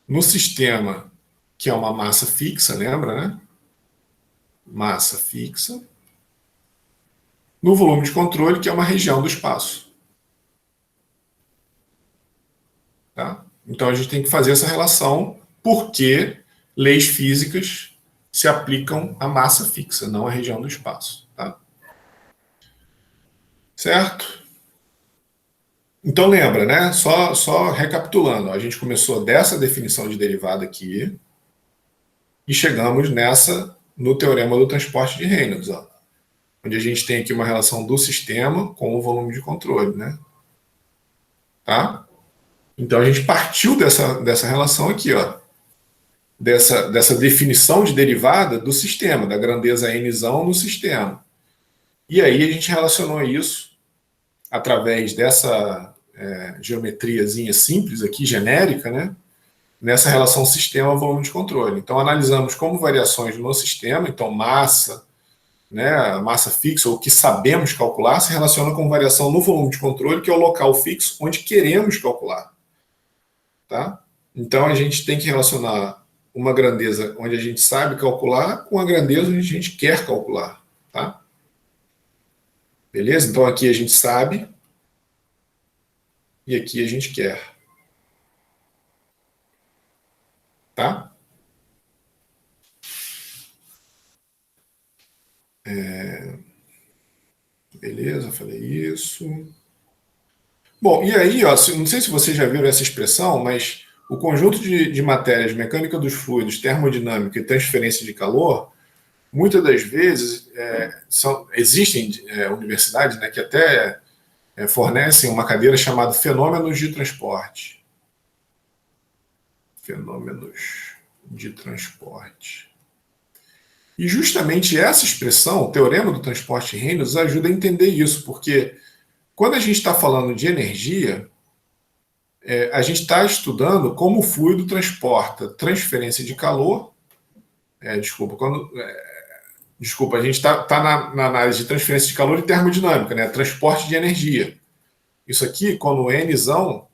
No sistema, que é uma massa fixa, lembra, né? Massa fixa. No volume de controle, que é uma região do espaço. Tá? Então a gente tem que fazer essa relação porque leis físicas se aplicam à massa fixa, não à região do espaço. Tá? Certo? Então lembra, né? Só recapitulando, a gente começou dessa definição de derivada aqui e chegamos nessa no teorema do transporte de Reynolds, ó, onde a gente tem aqui uma relação do sistema com o volume de controle, né? Tá? Então a gente partiu dessa relação aqui, ó, dessa definição de derivada do sistema, da grandeza Nzão no sistema. E aí a gente relacionou isso através dessa geometriazinha simples aqui, genérica, né? Nessa relação sistema-volume de controle. Então, analisamos como variações no sistema, então massa, né, massa fixa, ou o que sabemos calcular, se relaciona com variação no volume de controle, que é o local fixo onde queremos calcular. Tá? Então, a gente tem que relacionar uma grandeza onde a gente sabe calcular com a grandeza onde a gente quer calcular. Tá? Beleza? Então, aqui a gente sabe e aqui a gente quer. Tá? Beleza, falei isso. Bom, e aí, ó, não sei se vocês já viram essa expressão, mas o conjunto de matérias, mecânica dos fluidos, termodinâmica e transferência de calor, muitas das vezes existem universidades, né, que até fornecem uma cadeira chamada Fenômenos de Transporte. Fenômenos de transporte. E justamente essa expressão, o teorema do transporte de Reynolds, ajuda a entender isso, porque quando a gente está falando de energia, a gente está estudando como o fluido transporta transferência de calor. Desculpa, a gente está na análise de transferência de calor e termodinâmica, né? Transporte de energia. Isso aqui, quando o Nzão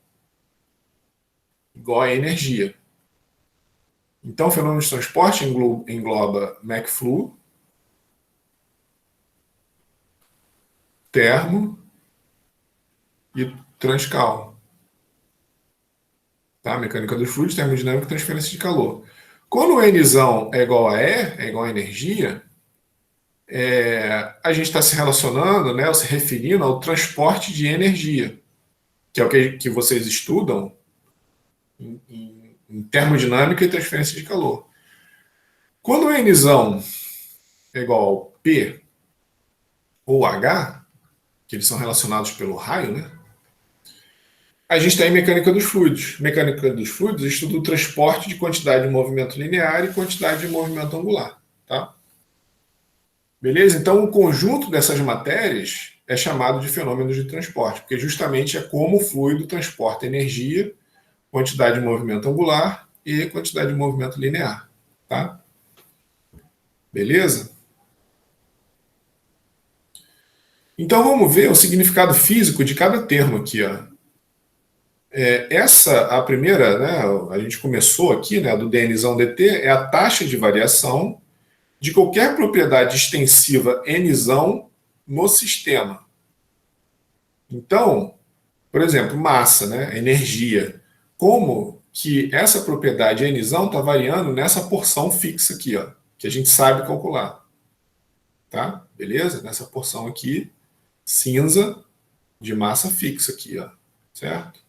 igual a energia. Então, o fenômeno de transporte engloba McFlu, termo e transcal. Tá? Mecânica dos fluidos, termodinâmica e transferência de calor. Quando o Nzão é igual a E, é igual a energia, a gente está se relacionando, né, ou se referindo ao transporte de energia, que é o que vocês estudam em termodinâmica e transferência de calor. Quando o Nzão é igual ao P ou H, que eles são relacionados pelo raio, né? A gente está em mecânica dos fluidos. Mecânica dos fluidos estuda o transporte de quantidade de movimento linear e quantidade de movimento angular. Tá? Beleza? Então, o conjunto dessas matérias é chamado de fenômenos de transporte, porque justamente é como o fluido transporta energia, quantidade de movimento angular e quantidade de movimento linear. Tá? Beleza? Então, vamos ver o significado físico de cada termo aqui. Ó. A primeira, né, a gente começou aqui, né, do dnzão dt, é a taxa de variação de qualquer propriedade extensiva nzão no sistema. Então, por exemplo, massa, né, energia. Como que essa propriedade nzão está variando nessa porção fixa aqui, ó, que a gente sabe calcular. Tá? Beleza? Nessa porção aqui, cinza, de massa fixa aqui, ó, certo?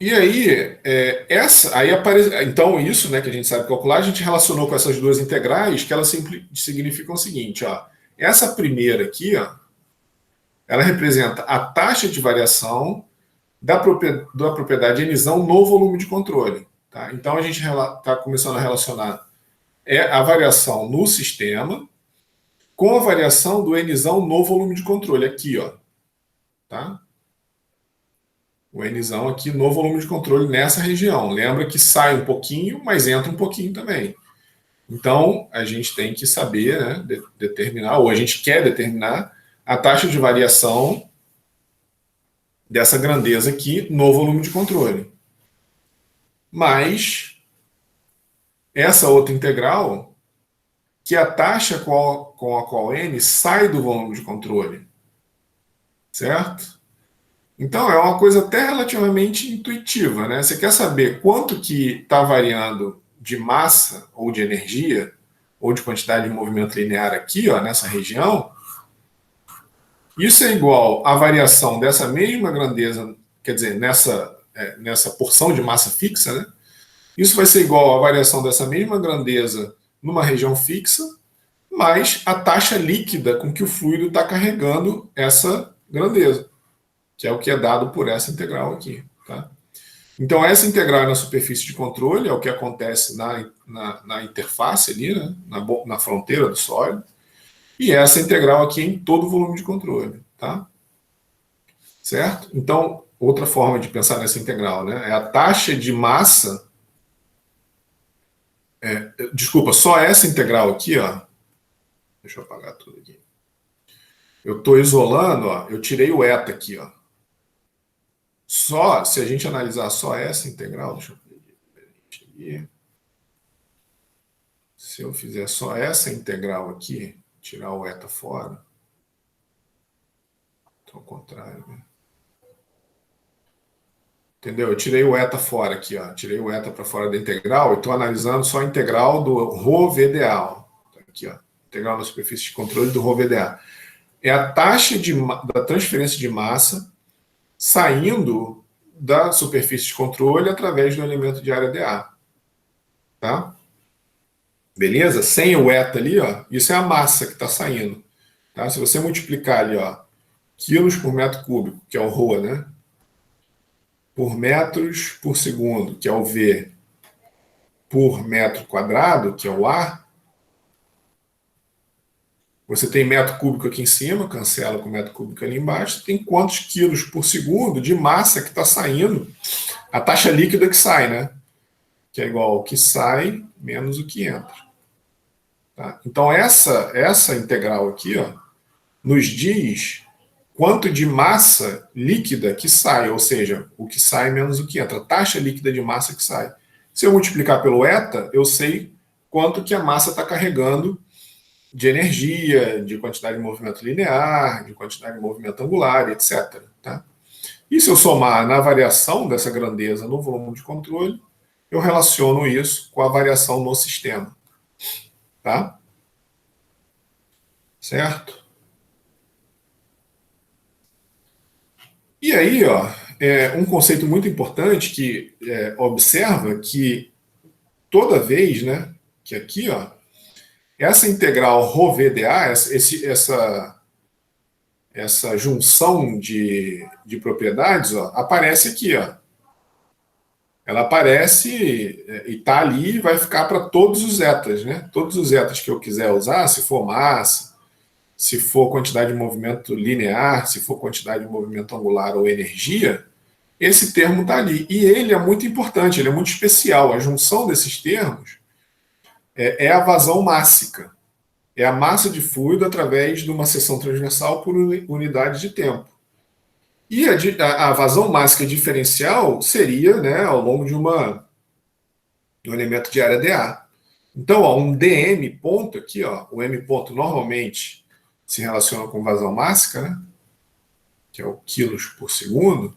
E aí, então isso, né, que a gente sabe calcular, a gente relacionou com essas duas integrais, que elas significam o seguinte, ó, essa primeira aqui, ó, ela representa a taxa de variação da propriedade nzão no volume de controle. Tá? Então a gente está começando a relacionar a variação no sistema com a variação do nzão no volume de controle, aqui, ó. Tá? O Nzão aqui no volume de controle nessa região. Lembra que sai um pouquinho, mas entra um pouquinho também. Então, a gente tem que saber, né, determinar, ou a gente quer determinar, a taxa de variação dessa grandeza aqui no volume de controle. Mas, essa outra integral, que é a taxa com a qual n sai do volume de controle. Certo? Então, é uma coisa até relativamente intuitiva, né? Você quer saber quanto que está variando de massa ou de energia ou de quantidade de movimento linear aqui, ó, nessa região. Isso é igual à variação dessa mesma grandeza, quer dizer, nessa porção de massa fixa, né? Isso vai ser igual à variação dessa mesma grandeza numa região fixa, mais a taxa líquida com que o fluido está carregando essa grandeza, que é o que é dado por essa integral aqui. Tá? Então, essa integral na superfície de controle é o que acontece na interface ali, né? na fronteira do sólido, e essa integral aqui em todo o volume de controle. Tá? Certo? Então, outra forma de pensar nessa integral, né? É a taxa de massa. Desculpa, só essa integral aqui, ó. Deixa eu apagar tudo aqui. Eu estou isolando, ó, eu tirei o eta aqui, ó. Se a gente analisar só essa integral, deixa eu ver. Se eu fizer só essa integral aqui, tirar o eta fora, ao contrário, né? Entendeu? Eu tirei o eta fora aqui, ó. Tirei o eta para fora da integral e estou analisando só a integral do ρ VDA. Aqui, ó. Integral na superfície de controle do ρ VDA. É a taxa da transferência de massa saindo da superfície de controle através do elemento de área dA. Tá? Beleza? Sem o eta ali, ó, isso é a massa que está saindo. Tá? Se você multiplicar ali, ó, quilos por metro cúbico, que é o ρ, né? Por metros por segundo, que é o V, por metro quadrado, que é o A, você tem metro cúbico aqui em cima, cancela com metro cúbico ali embaixo, tem quantos quilos por segundo de massa que está saindo, a taxa líquida que sai, né? Que é igual ao que sai menos o que entra. Tá? Então, essa integral aqui, ó, nos diz quanto de massa líquida que sai, ou seja, o que sai menos o que entra, a taxa líquida de massa que sai. Se eu multiplicar pelo eta, eu sei quanto que a massa está carregando de energia, de quantidade de movimento linear, de quantidade de movimento angular, etc. Tá? E se eu somar na variação dessa grandeza no volume de controle, eu relaciono isso com a variação no sistema. Tá? Certo? E aí, ó, um conceito muito importante que observa que toda vez, né, que aqui, ó, essa integral ρVdA, essa junção de propriedades, ó, aparece aqui, ó. Ela aparece e está ali e vai ficar para todos os zetas, né? Todos os zetas que eu quiser usar, se for massa, se for quantidade de movimento linear, se for quantidade de movimento angular ou energia, esse termo está ali. E ele é muito importante, ele é muito especial. A junção desses termos é a vazão mássica. É a massa de fluido através de uma seção transversal por unidade de tempo. E a vazão mássica diferencial seria, né, ao longo de um elemento de área dA. Então, ó, um dm ponto aqui, ó, o m ponto normalmente se relaciona com vazão mássica, né, que é o quilos por segundo,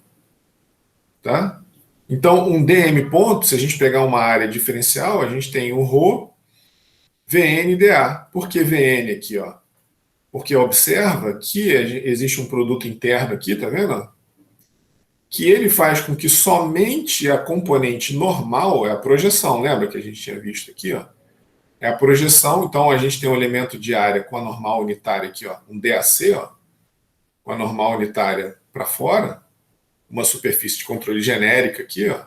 tá? Então, um dm ponto, se a gente pegar uma área diferencial, a gente tem o ρ VNdA. Por que VN aqui, ó? Porque observa que existe um produto interno aqui, tá vendo? Que ele faz com que somente a componente normal, é a projeção, lembra que a gente tinha visto aqui, ó? É a projeção, então a gente tem um elemento de área com a normal unitária aqui, ó, um DAC, ó, com a normal unitária para fora, uma superfície de controle genérica aqui, ó,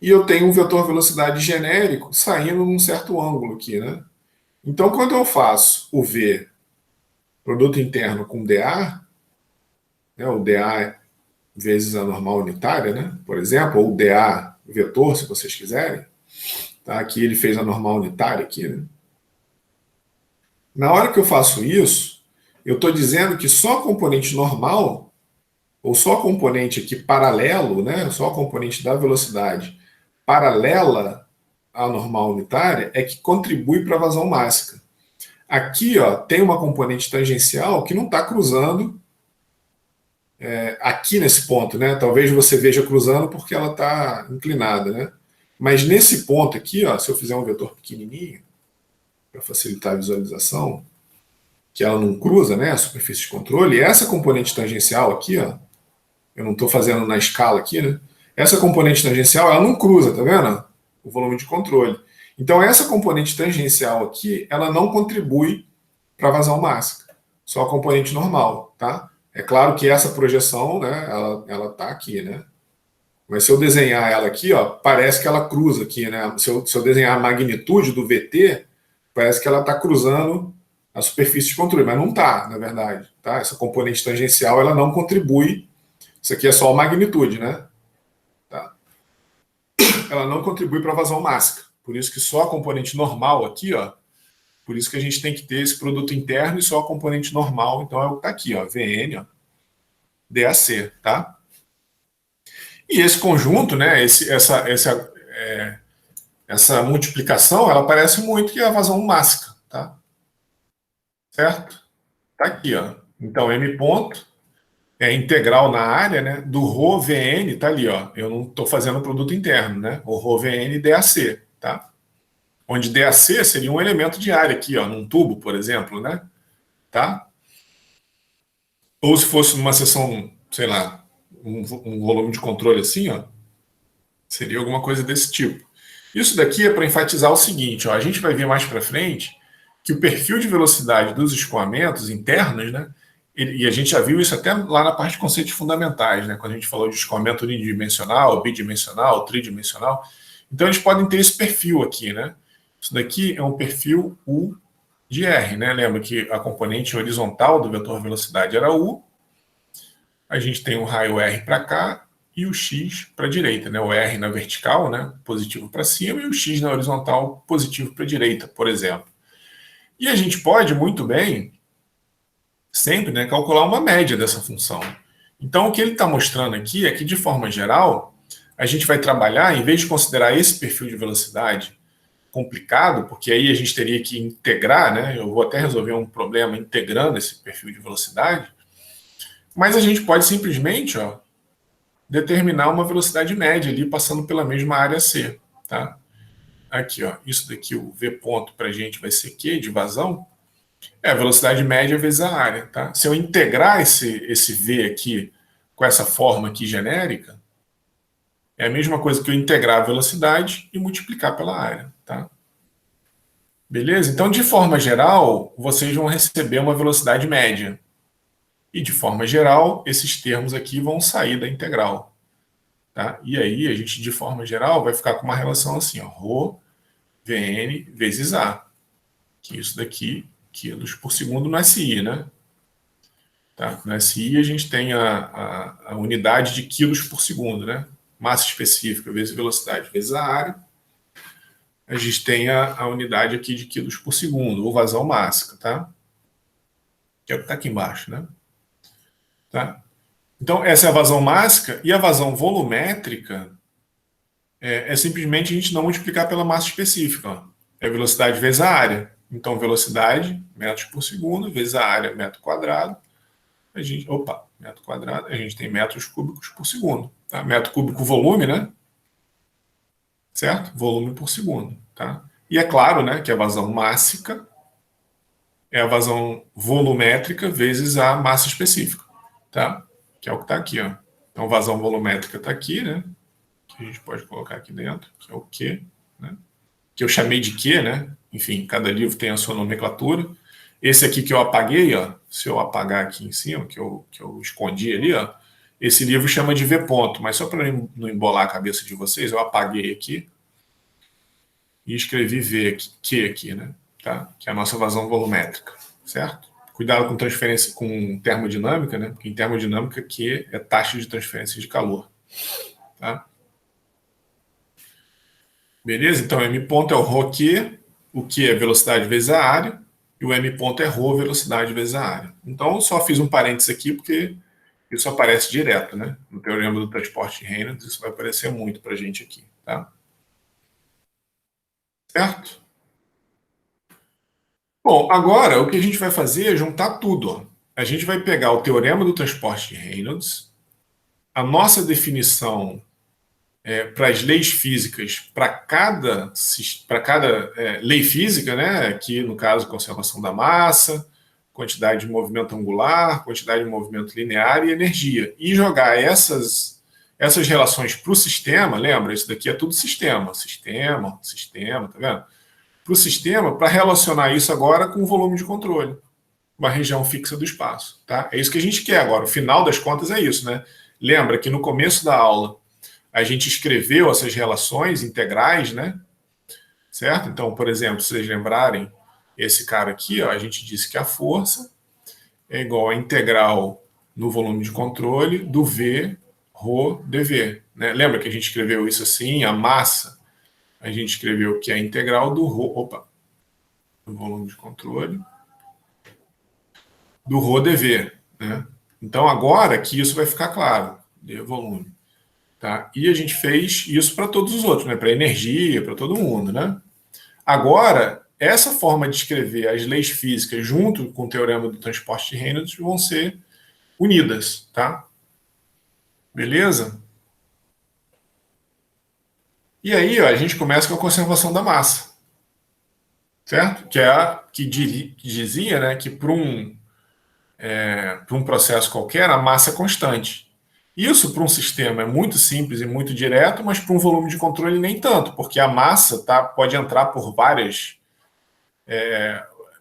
e eu tenho um vetor velocidade genérico saindo num certo ângulo aqui, né? Então, quando eu faço o V, produto interno com dA, né, o dA vezes a normal unitária, né, por exemplo, ou dA vetor, se vocês quiserem, tá? Aqui ele fez a normal unitária aqui, né? Na hora que eu faço isso, eu estou dizendo que só a componente normal, ou só a componente aqui paralelo, né, só a componente da velocidade paralela à normal unitária é que contribui para a vazão mássica. Aqui, ó, tem uma componente tangencial que não está cruzando aqui nesse ponto, né? Talvez você veja cruzando porque ela está inclinada, né? Mas nesse ponto aqui, ó, se eu fizer um vetor pequenininho, para facilitar a visualização, que ela não cruza, né, a superfície de controle, essa componente tangencial aqui, ó, eu não estou fazendo na escala aqui, né? Essa componente tangencial, ela não cruza, tá vendo? O volume de controle. Então, essa componente tangencial aqui, ela não contribui para a vazão mássica. Só a componente normal, tá? É claro que essa projeção, né, ela tá aqui, né? Mas se eu desenhar ela aqui, ó, parece que ela cruza aqui, né? Se eu desenhar a magnitude do VT, parece que ela está cruzando a superfície de controle, mas não está, na verdade, tá? Essa componente tangencial, ela não contribui. Isso aqui é só a magnitude, né? Tá? Ela não contribui para a vazão mássica. Por isso que só a componente normal aqui, ó, por isso que a gente tem que ter esse produto interno e só a componente normal. Então é o que está aqui, ó, VN, ó, DAC, tá? E esse conjunto, né, essa multiplicação, ela parece muito que é a vazão mássica, tá? Certo? Tá aqui, ó. Então M ponto é integral na área, né, do ρ VN, tá ali, ó. Eu não estou fazendo o produto interno, né? O ρ VN DAC, tá? Onde DAC seria um elemento de área aqui, ó, num tubo, por exemplo, né? Tá? Ou se fosse numa seção, sei lá, um volume de controle assim, ó, seria alguma coisa desse tipo. Isso daqui é para enfatizar o seguinte, ó, a gente vai ver mais para frente que o perfil de velocidade dos escoamentos internos, né, e a gente já viu isso até lá na parte de conceitos fundamentais, né, quando a gente falou de escoamento unidimensional, bidimensional, tridimensional. Então eles podem ter esse perfil aqui, né? Isso daqui é um perfil U de R, né? Lembra que a componente horizontal do vetor velocidade era U, a gente tem o raio R para cá e o X para a direita, né? O R na vertical, né? Positivo para cima, e o X na horizontal, positivo para a direita, por exemplo. E a gente pode muito bem, sempre, né, calcular uma média dessa função. Então, o que ele está mostrando aqui é que, de forma geral, a gente vai trabalhar, em vez de considerar esse perfil de velocidade complicado, porque aí a gente teria que integrar, né? Eu vou até resolver um problema integrando esse perfil de velocidade, mas a gente pode simplesmente, ó, determinar uma velocidade média ali passando pela mesma área C, tá? Aqui, ó, isso daqui, o V ponto para a gente vai ser Q de vazão, é a velocidade média vezes a área, tá? Se eu integrar esse V aqui com essa forma aqui genérica, é a mesma coisa que eu integrar a velocidade e multiplicar pela área, tá? Beleza? Então, de forma geral, vocês vão receber uma velocidade média. E, de forma geral, esses termos aqui vão sair da integral. Tá? E aí, a gente, de forma geral, vai ficar com uma relação assim, ó, ρ Vn vezes A. Que isso daqui, quilos por segundo no SI, né? Tá? No SI, a gente tem a unidade de quilos por segundo, né? Massa específica vezes velocidade vezes a área. A gente tem a unidade aqui de quilos por segundo, ou vazão mássica, tá? Que é o que está aqui embaixo, né? Tá? Então, essa é a vazão mássica, e a vazão volumétrica é simplesmente a gente não multiplicar pela massa específica. Ó. É velocidade vezes a área. Então, velocidade, metros por segundo, vezes a área, metro quadrado. Metro quadrado, a gente tem metros cúbicos por segundo. Tá? Metro cúbico volume, né? Certo? Volume por segundo. Tá? E é claro, né, que a vazão mássica é a vazão volumétrica vezes a massa específica. Tá? Que é o que está aqui. Ó. Então, vazão volumétrica está aqui, né? Que a gente pode colocar aqui dentro, que é o Q, né? Que eu chamei de Q, né? Enfim, cada livro tem a sua nomenclatura. Esse aqui que eu apaguei, ó, se eu apagar aqui em cima, que eu escondi ali, ó, esse livro chama de V ponto, mas só para não embolar a cabeça de vocês, eu apaguei aqui e escrevi V aqui, Q aqui, né? Tá? Que é a nossa vazão volumétrica, certo? Cuidado com transferência, com termodinâmica, né? Porque em termodinâmica Q é taxa de transferência de calor, tá? Beleza? Então, M ponto é o ρQ, o Q é velocidade vezes a área, e o M ponto é ρ, velocidade vezes a área. Então, eu só fiz um parênteses aqui, porque isso aparece direto, né? No teorema do transporte de Reynolds, isso vai aparecer muito para a gente aqui, tá? Certo? Bom, agora o que a gente vai fazer é juntar tudo. Ó. A gente vai pegar o teorema do transporte de Reynolds, a nossa definição para as leis físicas, para cada lei física, né? Aqui no caso, conservação da massa, quantidade de movimento angular, quantidade de movimento linear e energia. E jogar essas relações para o sistema, lembra? Isso daqui é tudo sistema, tá vendo? Para o sistema, para relacionar isso agora com o volume de controle, uma região fixa do espaço. Tá? É isso que a gente quer agora. O final das contas é isso, né? Lembra que no começo da aula a gente escreveu essas relações integrais, né? Certo? Então, por exemplo, se vocês lembrarem, esse cara aqui, ó, a gente disse que a força é igual a integral no volume de controle do V, ρ, dV. Né? Lembra que a gente escreveu isso assim? A massa, a gente escreveu que é a integral do ρ, do volume de controle, do ρ, dV. Né? Então, agora que isso vai ficar claro, de volume. Tá? E a gente fez isso para todos os outros, né? Para energia, para todo mundo. Né? Agora, essa forma de escrever as leis físicas junto com o teorema do transporte de Reynolds vão ser unidas. Tá? Beleza? E aí ó, a gente começa com a conservação da massa. Certo? Que é a que dizia, né, que para um processo qualquer a massa é constante. Isso para um sistema é muito simples e muito direto, mas para um volume de controle nem tanto, porque a massa pode entrar por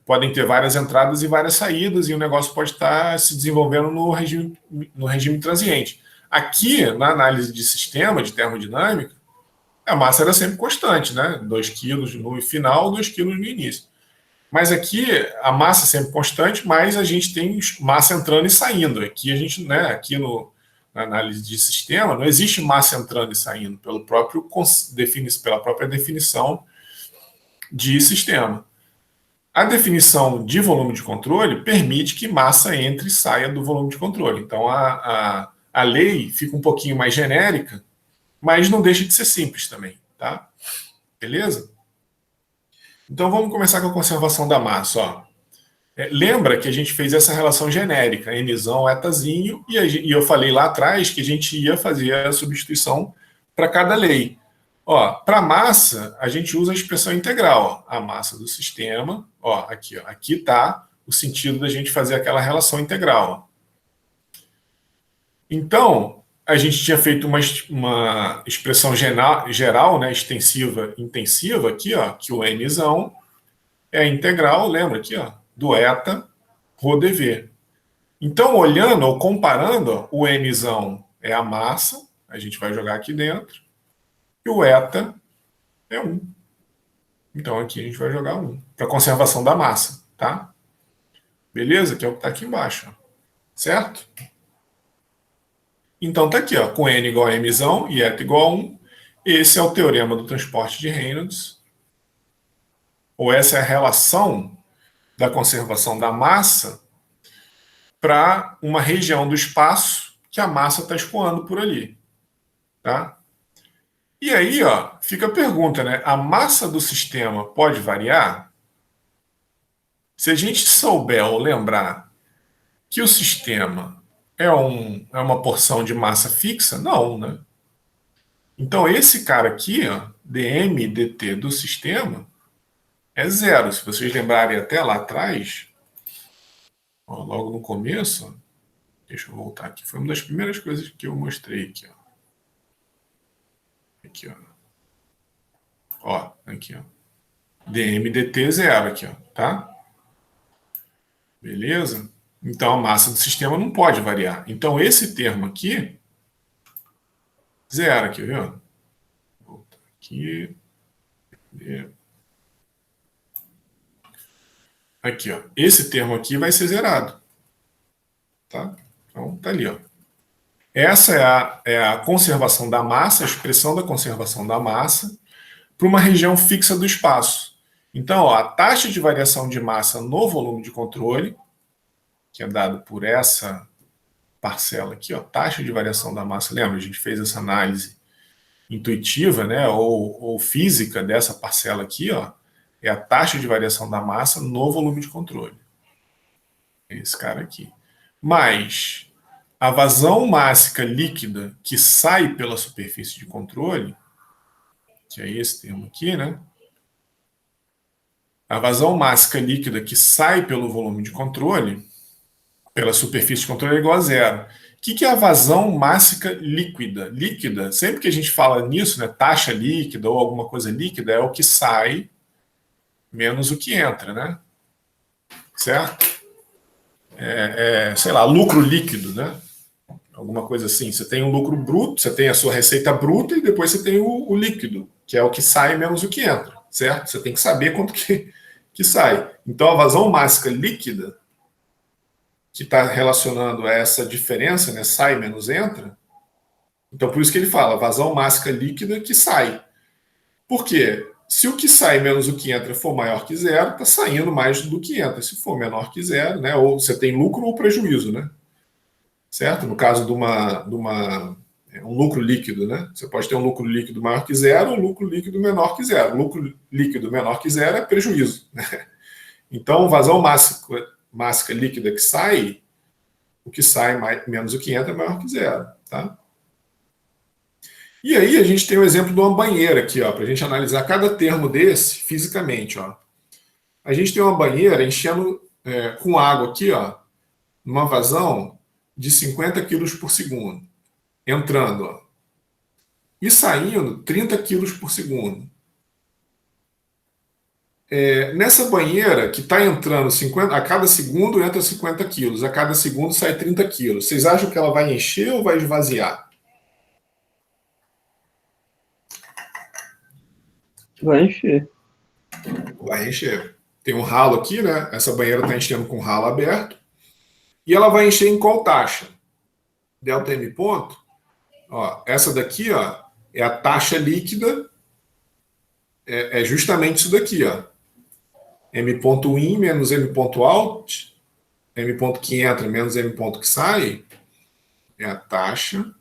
podem ter várias entradas e várias saídas, e o negócio pode estar se desenvolvendo no regime transiente. Aqui, na análise de sistema, de termodinâmica, a massa era sempre constante, né? 2 quilos no final, 2 quilos no início. Mas aqui a massa é sempre constante, mas a gente tem massa entrando e saindo. Aqui a gente, né, na análise de sistema, não existe massa entrando e saindo pela própria definição de sistema. A definição de volume de controle permite que massa entre e saia do volume de controle. Então a lei fica um pouquinho mais genérica, mas não deixa de ser simples também, tá? Beleza? Então vamos começar com a conservação da massa. Ó. Lembra que a gente fez essa relação genérica, Nzão, etazinho, e eu falei lá atrás que a gente ia fazer a substituição para cada lei. Para massa, a gente usa a expressão integral. Ó. A massa do sistema, aqui está o sentido da gente fazer aquela relação integral. Então, a gente tinha feito uma expressão geral, né, extensiva, intensiva, aqui, que o Nzão é a integral, lembra aqui, do eta rho dV. Então, olhando ou comparando, o Nzão é a massa, a gente vai jogar aqui dentro, e o eta é 1. Então, aqui a gente vai jogar 1, para conservação da massa, tá? Beleza? Que é o que está aqui embaixo, certo? Então, está aqui, com N igual a Mzão e eta igual a 1. Esse é o teorema do transporte de Reynolds, ou essa é a relação da conservação da massa para uma região do espaço que a massa está escoando por ali. Tá? E aí, fica a pergunta, né? A massa do sistema pode variar? Se a gente souber ou lembrar que o sistema é uma porção de massa fixa, não, né? Então, esse cara aqui, dm dt do sistema, é zero. Se vocês lembrarem até lá atrás, logo no começo, deixa eu voltar aqui, foi uma das primeiras coisas que eu mostrei aqui. Aqui, aqui, dm dt zero aqui, tá? Beleza? Então, a massa do sistema não pode variar. Então, esse termo aqui, zero aqui, viu? Vou voltar aqui. Aqui, esse termo aqui vai ser zerado. Tá? Então, tá ali, Essa é a conservação da massa, a expressão da conservação da massa, para uma região fixa do espaço. Então, a taxa de variação de massa no volume de controle, que é dado por essa parcela aqui, taxa de variação da massa, lembra? A gente fez essa análise intuitiva, né, ou física dessa parcela aqui, é a taxa de variação da massa no volume de controle. Esse cara aqui. Mas a vazão mássica líquida que sai pela superfície de controle, que é esse termo aqui, né? A vazão mássica líquida que sai pelo volume de controle, pela superfície de controle, é igual a zero. O que é a vazão mássica líquida? Líquida, sempre que a gente fala nisso, né, taxa líquida ou alguma coisa líquida, é o que sai menos o que entra, né? Certo? Sei lá, lucro líquido, né? Alguma coisa assim. Você tem um lucro bruto, você tem a sua receita bruta e depois você tem o líquido, que é o que sai menos o que entra, certo? Você tem que saber quanto que sai. Então, a vazão mássica líquida, que está relacionando a essa diferença, né, sai menos entra, então por isso que ele fala vazão mássica líquida que sai. Por quê? Se o que sai menos o que entra for maior que zero, está saindo mais do que entra. Se for menor que zero, né, ou você tem lucro ou prejuízo, né? Certo? No caso de um lucro líquido, né? Você pode ter um lucro líquido maior que zero ou um lucro líquido menor que zero. O lucro líquido menor que zero é prejuízo, né? Então, vazão mássica líquida que sai, o que sai menos o que entra é maior que zero, tá? E aí a gente tem o exemplo de uma banheira aqui, para a gente analisar cada termo desse fisicamente, A gente tem uma banheira enchendo com água aqui, numa vazão de 50 quilos por segundo, entrando, e saindo 30 quilos por segundo. Nessa banheira que está entrando 50, a cada segundo entra 50 quilos, a cada segundo sai 30 quilos. Vocês acham que ela vai encher ou vai esvaziar? Vai encher. Vai encher. Tem um ralo aqui, né? Essa banheira está enchendo com o ralo aberto. E ela vai encher em qual taxa? Delta M ponto. Essa daqui, é a taxa líquida. É justamente isso daqui, M ponto in menos M ponto out. M ponto que entra menos M ponto que sai. É a taxa.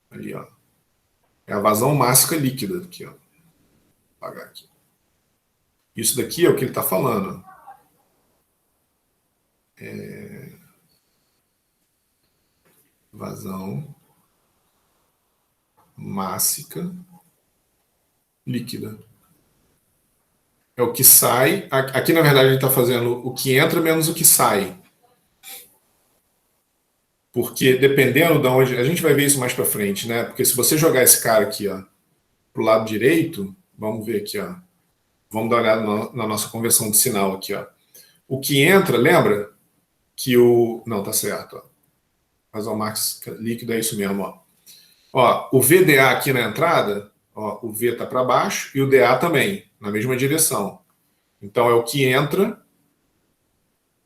Ali, é a vazão mássica líquida aqui, Vou apagar aqui. Isso daqui é o que ele está falando. Vazão mássica líquida. É o que sai. Aqui, na verdade, ele está fazendo o que entra menos o que sai. Porque dependendo de onde. A gente vai ver isso mais para frente, né? Porque se você jogar esse cara aqui, ó, pro lado direito, vamos ver aqui, ó. Vamos dar uma olhada na nossa conversão de sinal aqui, ó. O que entra, lembra que o. Não, tá certo, ó. Razão Marx líquido é isso mesmo, ó. Ó, o VDA aqui na entrada, ó, o V tá para baixo e o DA também, na mesma direção. Então é o que entra,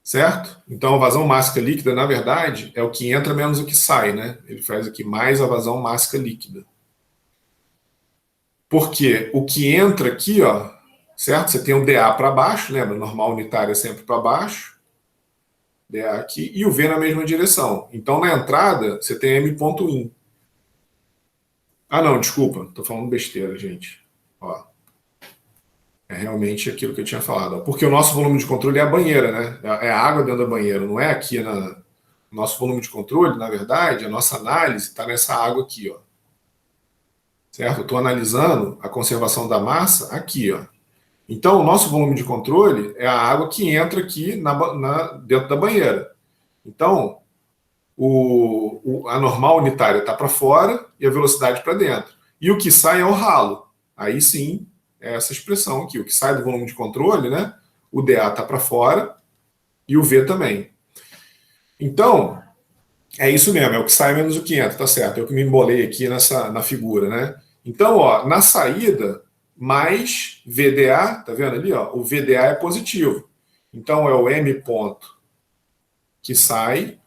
certo? Então a vazão mássica líquida, na verdade, é o que entra menos o que sai, né? Ele faz aqui mais a vazão mássica líquida. Porque o que entra aqui, ó, certo? Você tem o DA para baixo, lembra? Normal unitário é sempre para baixo. DA aqui e o V na mesma direção. Então na entrada você tem M.in. Ah, não, desculpa, tô falando besteira, gente. Ó, é realmente aquilo que eu tinha falado. Ó. Porque o nosso volume de controle é a banheira, né? É a água dentro da banheira, não é aqui na. Nosso volume de controle, na verdade, a nossa análise está nessa água aqui, ó. Certo? Eu estou analisando a conservação da massa aqui, ó. Então, o nosso volume de controle é a água que entra aqui dentro da banheira. Então, a normal unitária está para fora e a velocidade para dentro. E o que sai é o ralo. Aí sim, é essa expressão aqui. O que sai do volume de controle, né? O DA está para fora e o V também. Então, é isso mesmo, é o que sai menos o que entra, tá certo? Eu que me embolei aqui na figura, né? Então, ó, na saída, mais VDA, tá vendo ali? Ó, o VDA é positivo. Então, é o M ponto que sai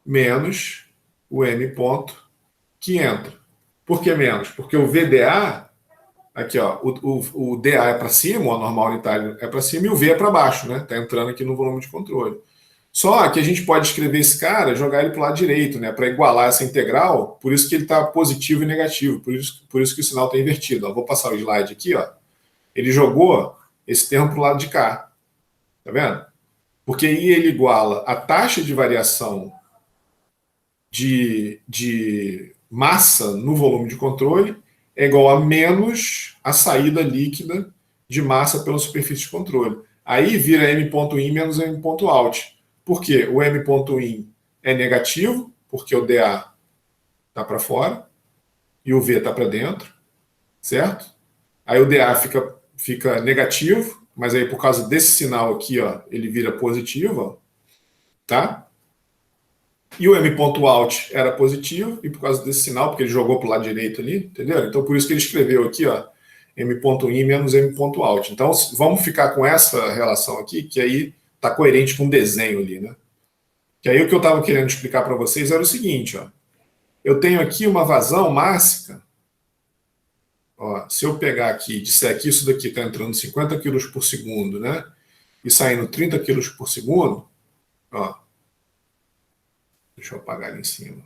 menos o M ponto que entra. Por que menos? Porque o VDA, aqui, ó, o DA é para cima, o normal unitário é para cima e o V é para baixo, né? Tá entrando aqui no volume de controle. Só que a gente pode escrever esse cara, jogar ele para o lado direito, né? Para igualar essa integral, por isso que ele está positivo e negativo, por isso que o sinal está invertido. Ó, vou passar o slide aqui, ó. Ele jogou esse termo para o lado de cá. Tá vendo? Porque aí ele iguala a taxa de variação de massa no volume de controle é igual a menos a saída líquida de massa pela superfície de controle. Aí vira M.in menos M.out. Por quê? O M.in é negativo, porque o DA está para fora e o V está para dentro, certo? Aí o DA fica negativo, mas aí por causa desse sinal aqui, ó, ele vira positivo, ó, tá? E o M.out era positivo, e por causa desse sinal, porque ele jogou para o lado direito ali, entendeu? Então por isso que ele escreveu aqui, ó, M.in menos M.out. Então vamos ficar com essa relação aqui, que aí está coerente com o desenho ali, né? Que aí o que eu estava querendo explicar para vocês era o seguinte, ó. Eu tenho aqui uma vazão mássica. Ó, se eu pegar aqui e disser que isso daqui está entrando 50 kg por segundo, né? E saindo 30 kg por segundo, ó. Deixa eu apagar ali em cima.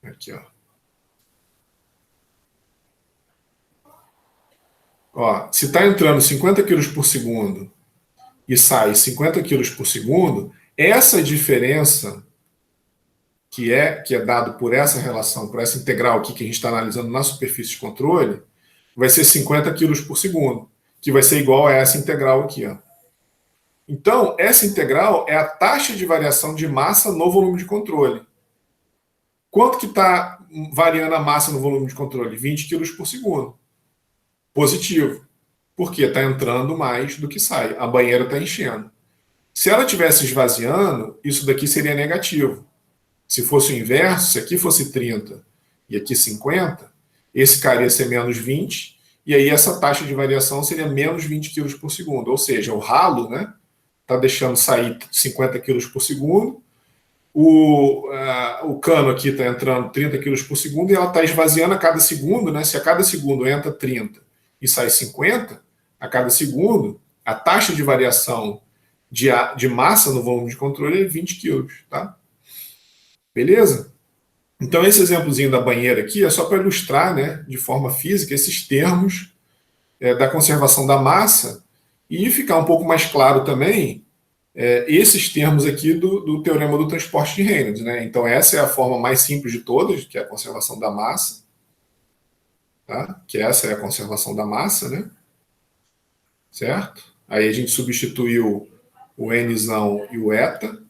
Aqui, ó. Ó, se está entrando 50 kg por segundo e sai 50 kg por segundo, essa diferença que é dado por essa relação, por essa integral aqui que a gente está analisando na superfície de controle, vai ser 50 kg por segundo, que vai ser igual a essa integral aqui. Ó. Então, essa integral é a taxa de variação de massa no volume de controle. Quanto que está variando a massa no volume de controle? 20 kg por segundo. Positivo. Porque está entrando mais do que sai. A banheira está enchendo. Se ela estivesse esvaziando, isso daqui seria negativo. Se fosse o inverso, se aqui fosse 30 e aqui 50, esse cara ia ser menos 20, e aí essa taxa de variação seria menos 20 kg por segundo. Ou seja, o ralo, né, está deixando sair 50 kg por segundo, o cano aqui está entrando 30 kg por segundo e ela está esvaziando a cada segundo, né? Se a cada segundo entra 30 e sai 50, a cada segundo, a taxa de variação de massa no volume de controle é 20 kg, tá? Beleza? Então, esse exemplozinho da banheira aqui é só para ilustrar, né, de forma física, esses termos da conservação da massa e ficar um pouco mais claro também esses termos aqui do teorema do transporte de Reynolds. Né? Então, essa é a forma mais simples de todas, que é a conservação da massa. tá? Que essa é a conservação da massa, né? Certo? Aí a gente substituiu o Nzão e o eta,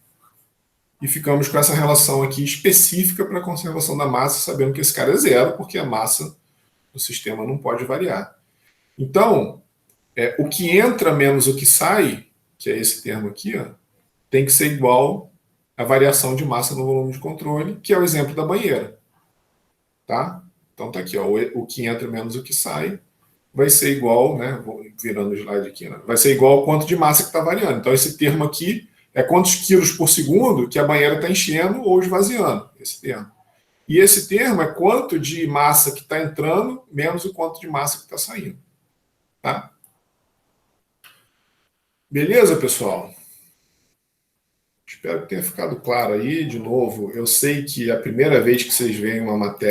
e ficamos com essa relação aqui específica para a conservação da massa, sabendo que esse cara é zero, porque a massa do sistema não pode variar. Então, o que entra menos o que sai, que é esse termo aqui, ó, tem que ser igual à variação de massa no volume de controle, que é o exemplo da banheira. Tá? Então tá aqui, ó, o que entra menos o que sai vai ser igual, né? Vou virando o slide aqui, né? Vai ser igual ao quanto de massa que está variando. Então esse termo aqui é quantos quilos por segundo que a banheira está enchendo ou esvaziando, esse termo. E esse termo é quanto de massa que está entrando menos o quanto de massa que está saindo. Tá? Beleza, pessoal? Espero que tenha ficado claro aí. De novo, eu sei que é a primeira vez que vocês veem uma matéria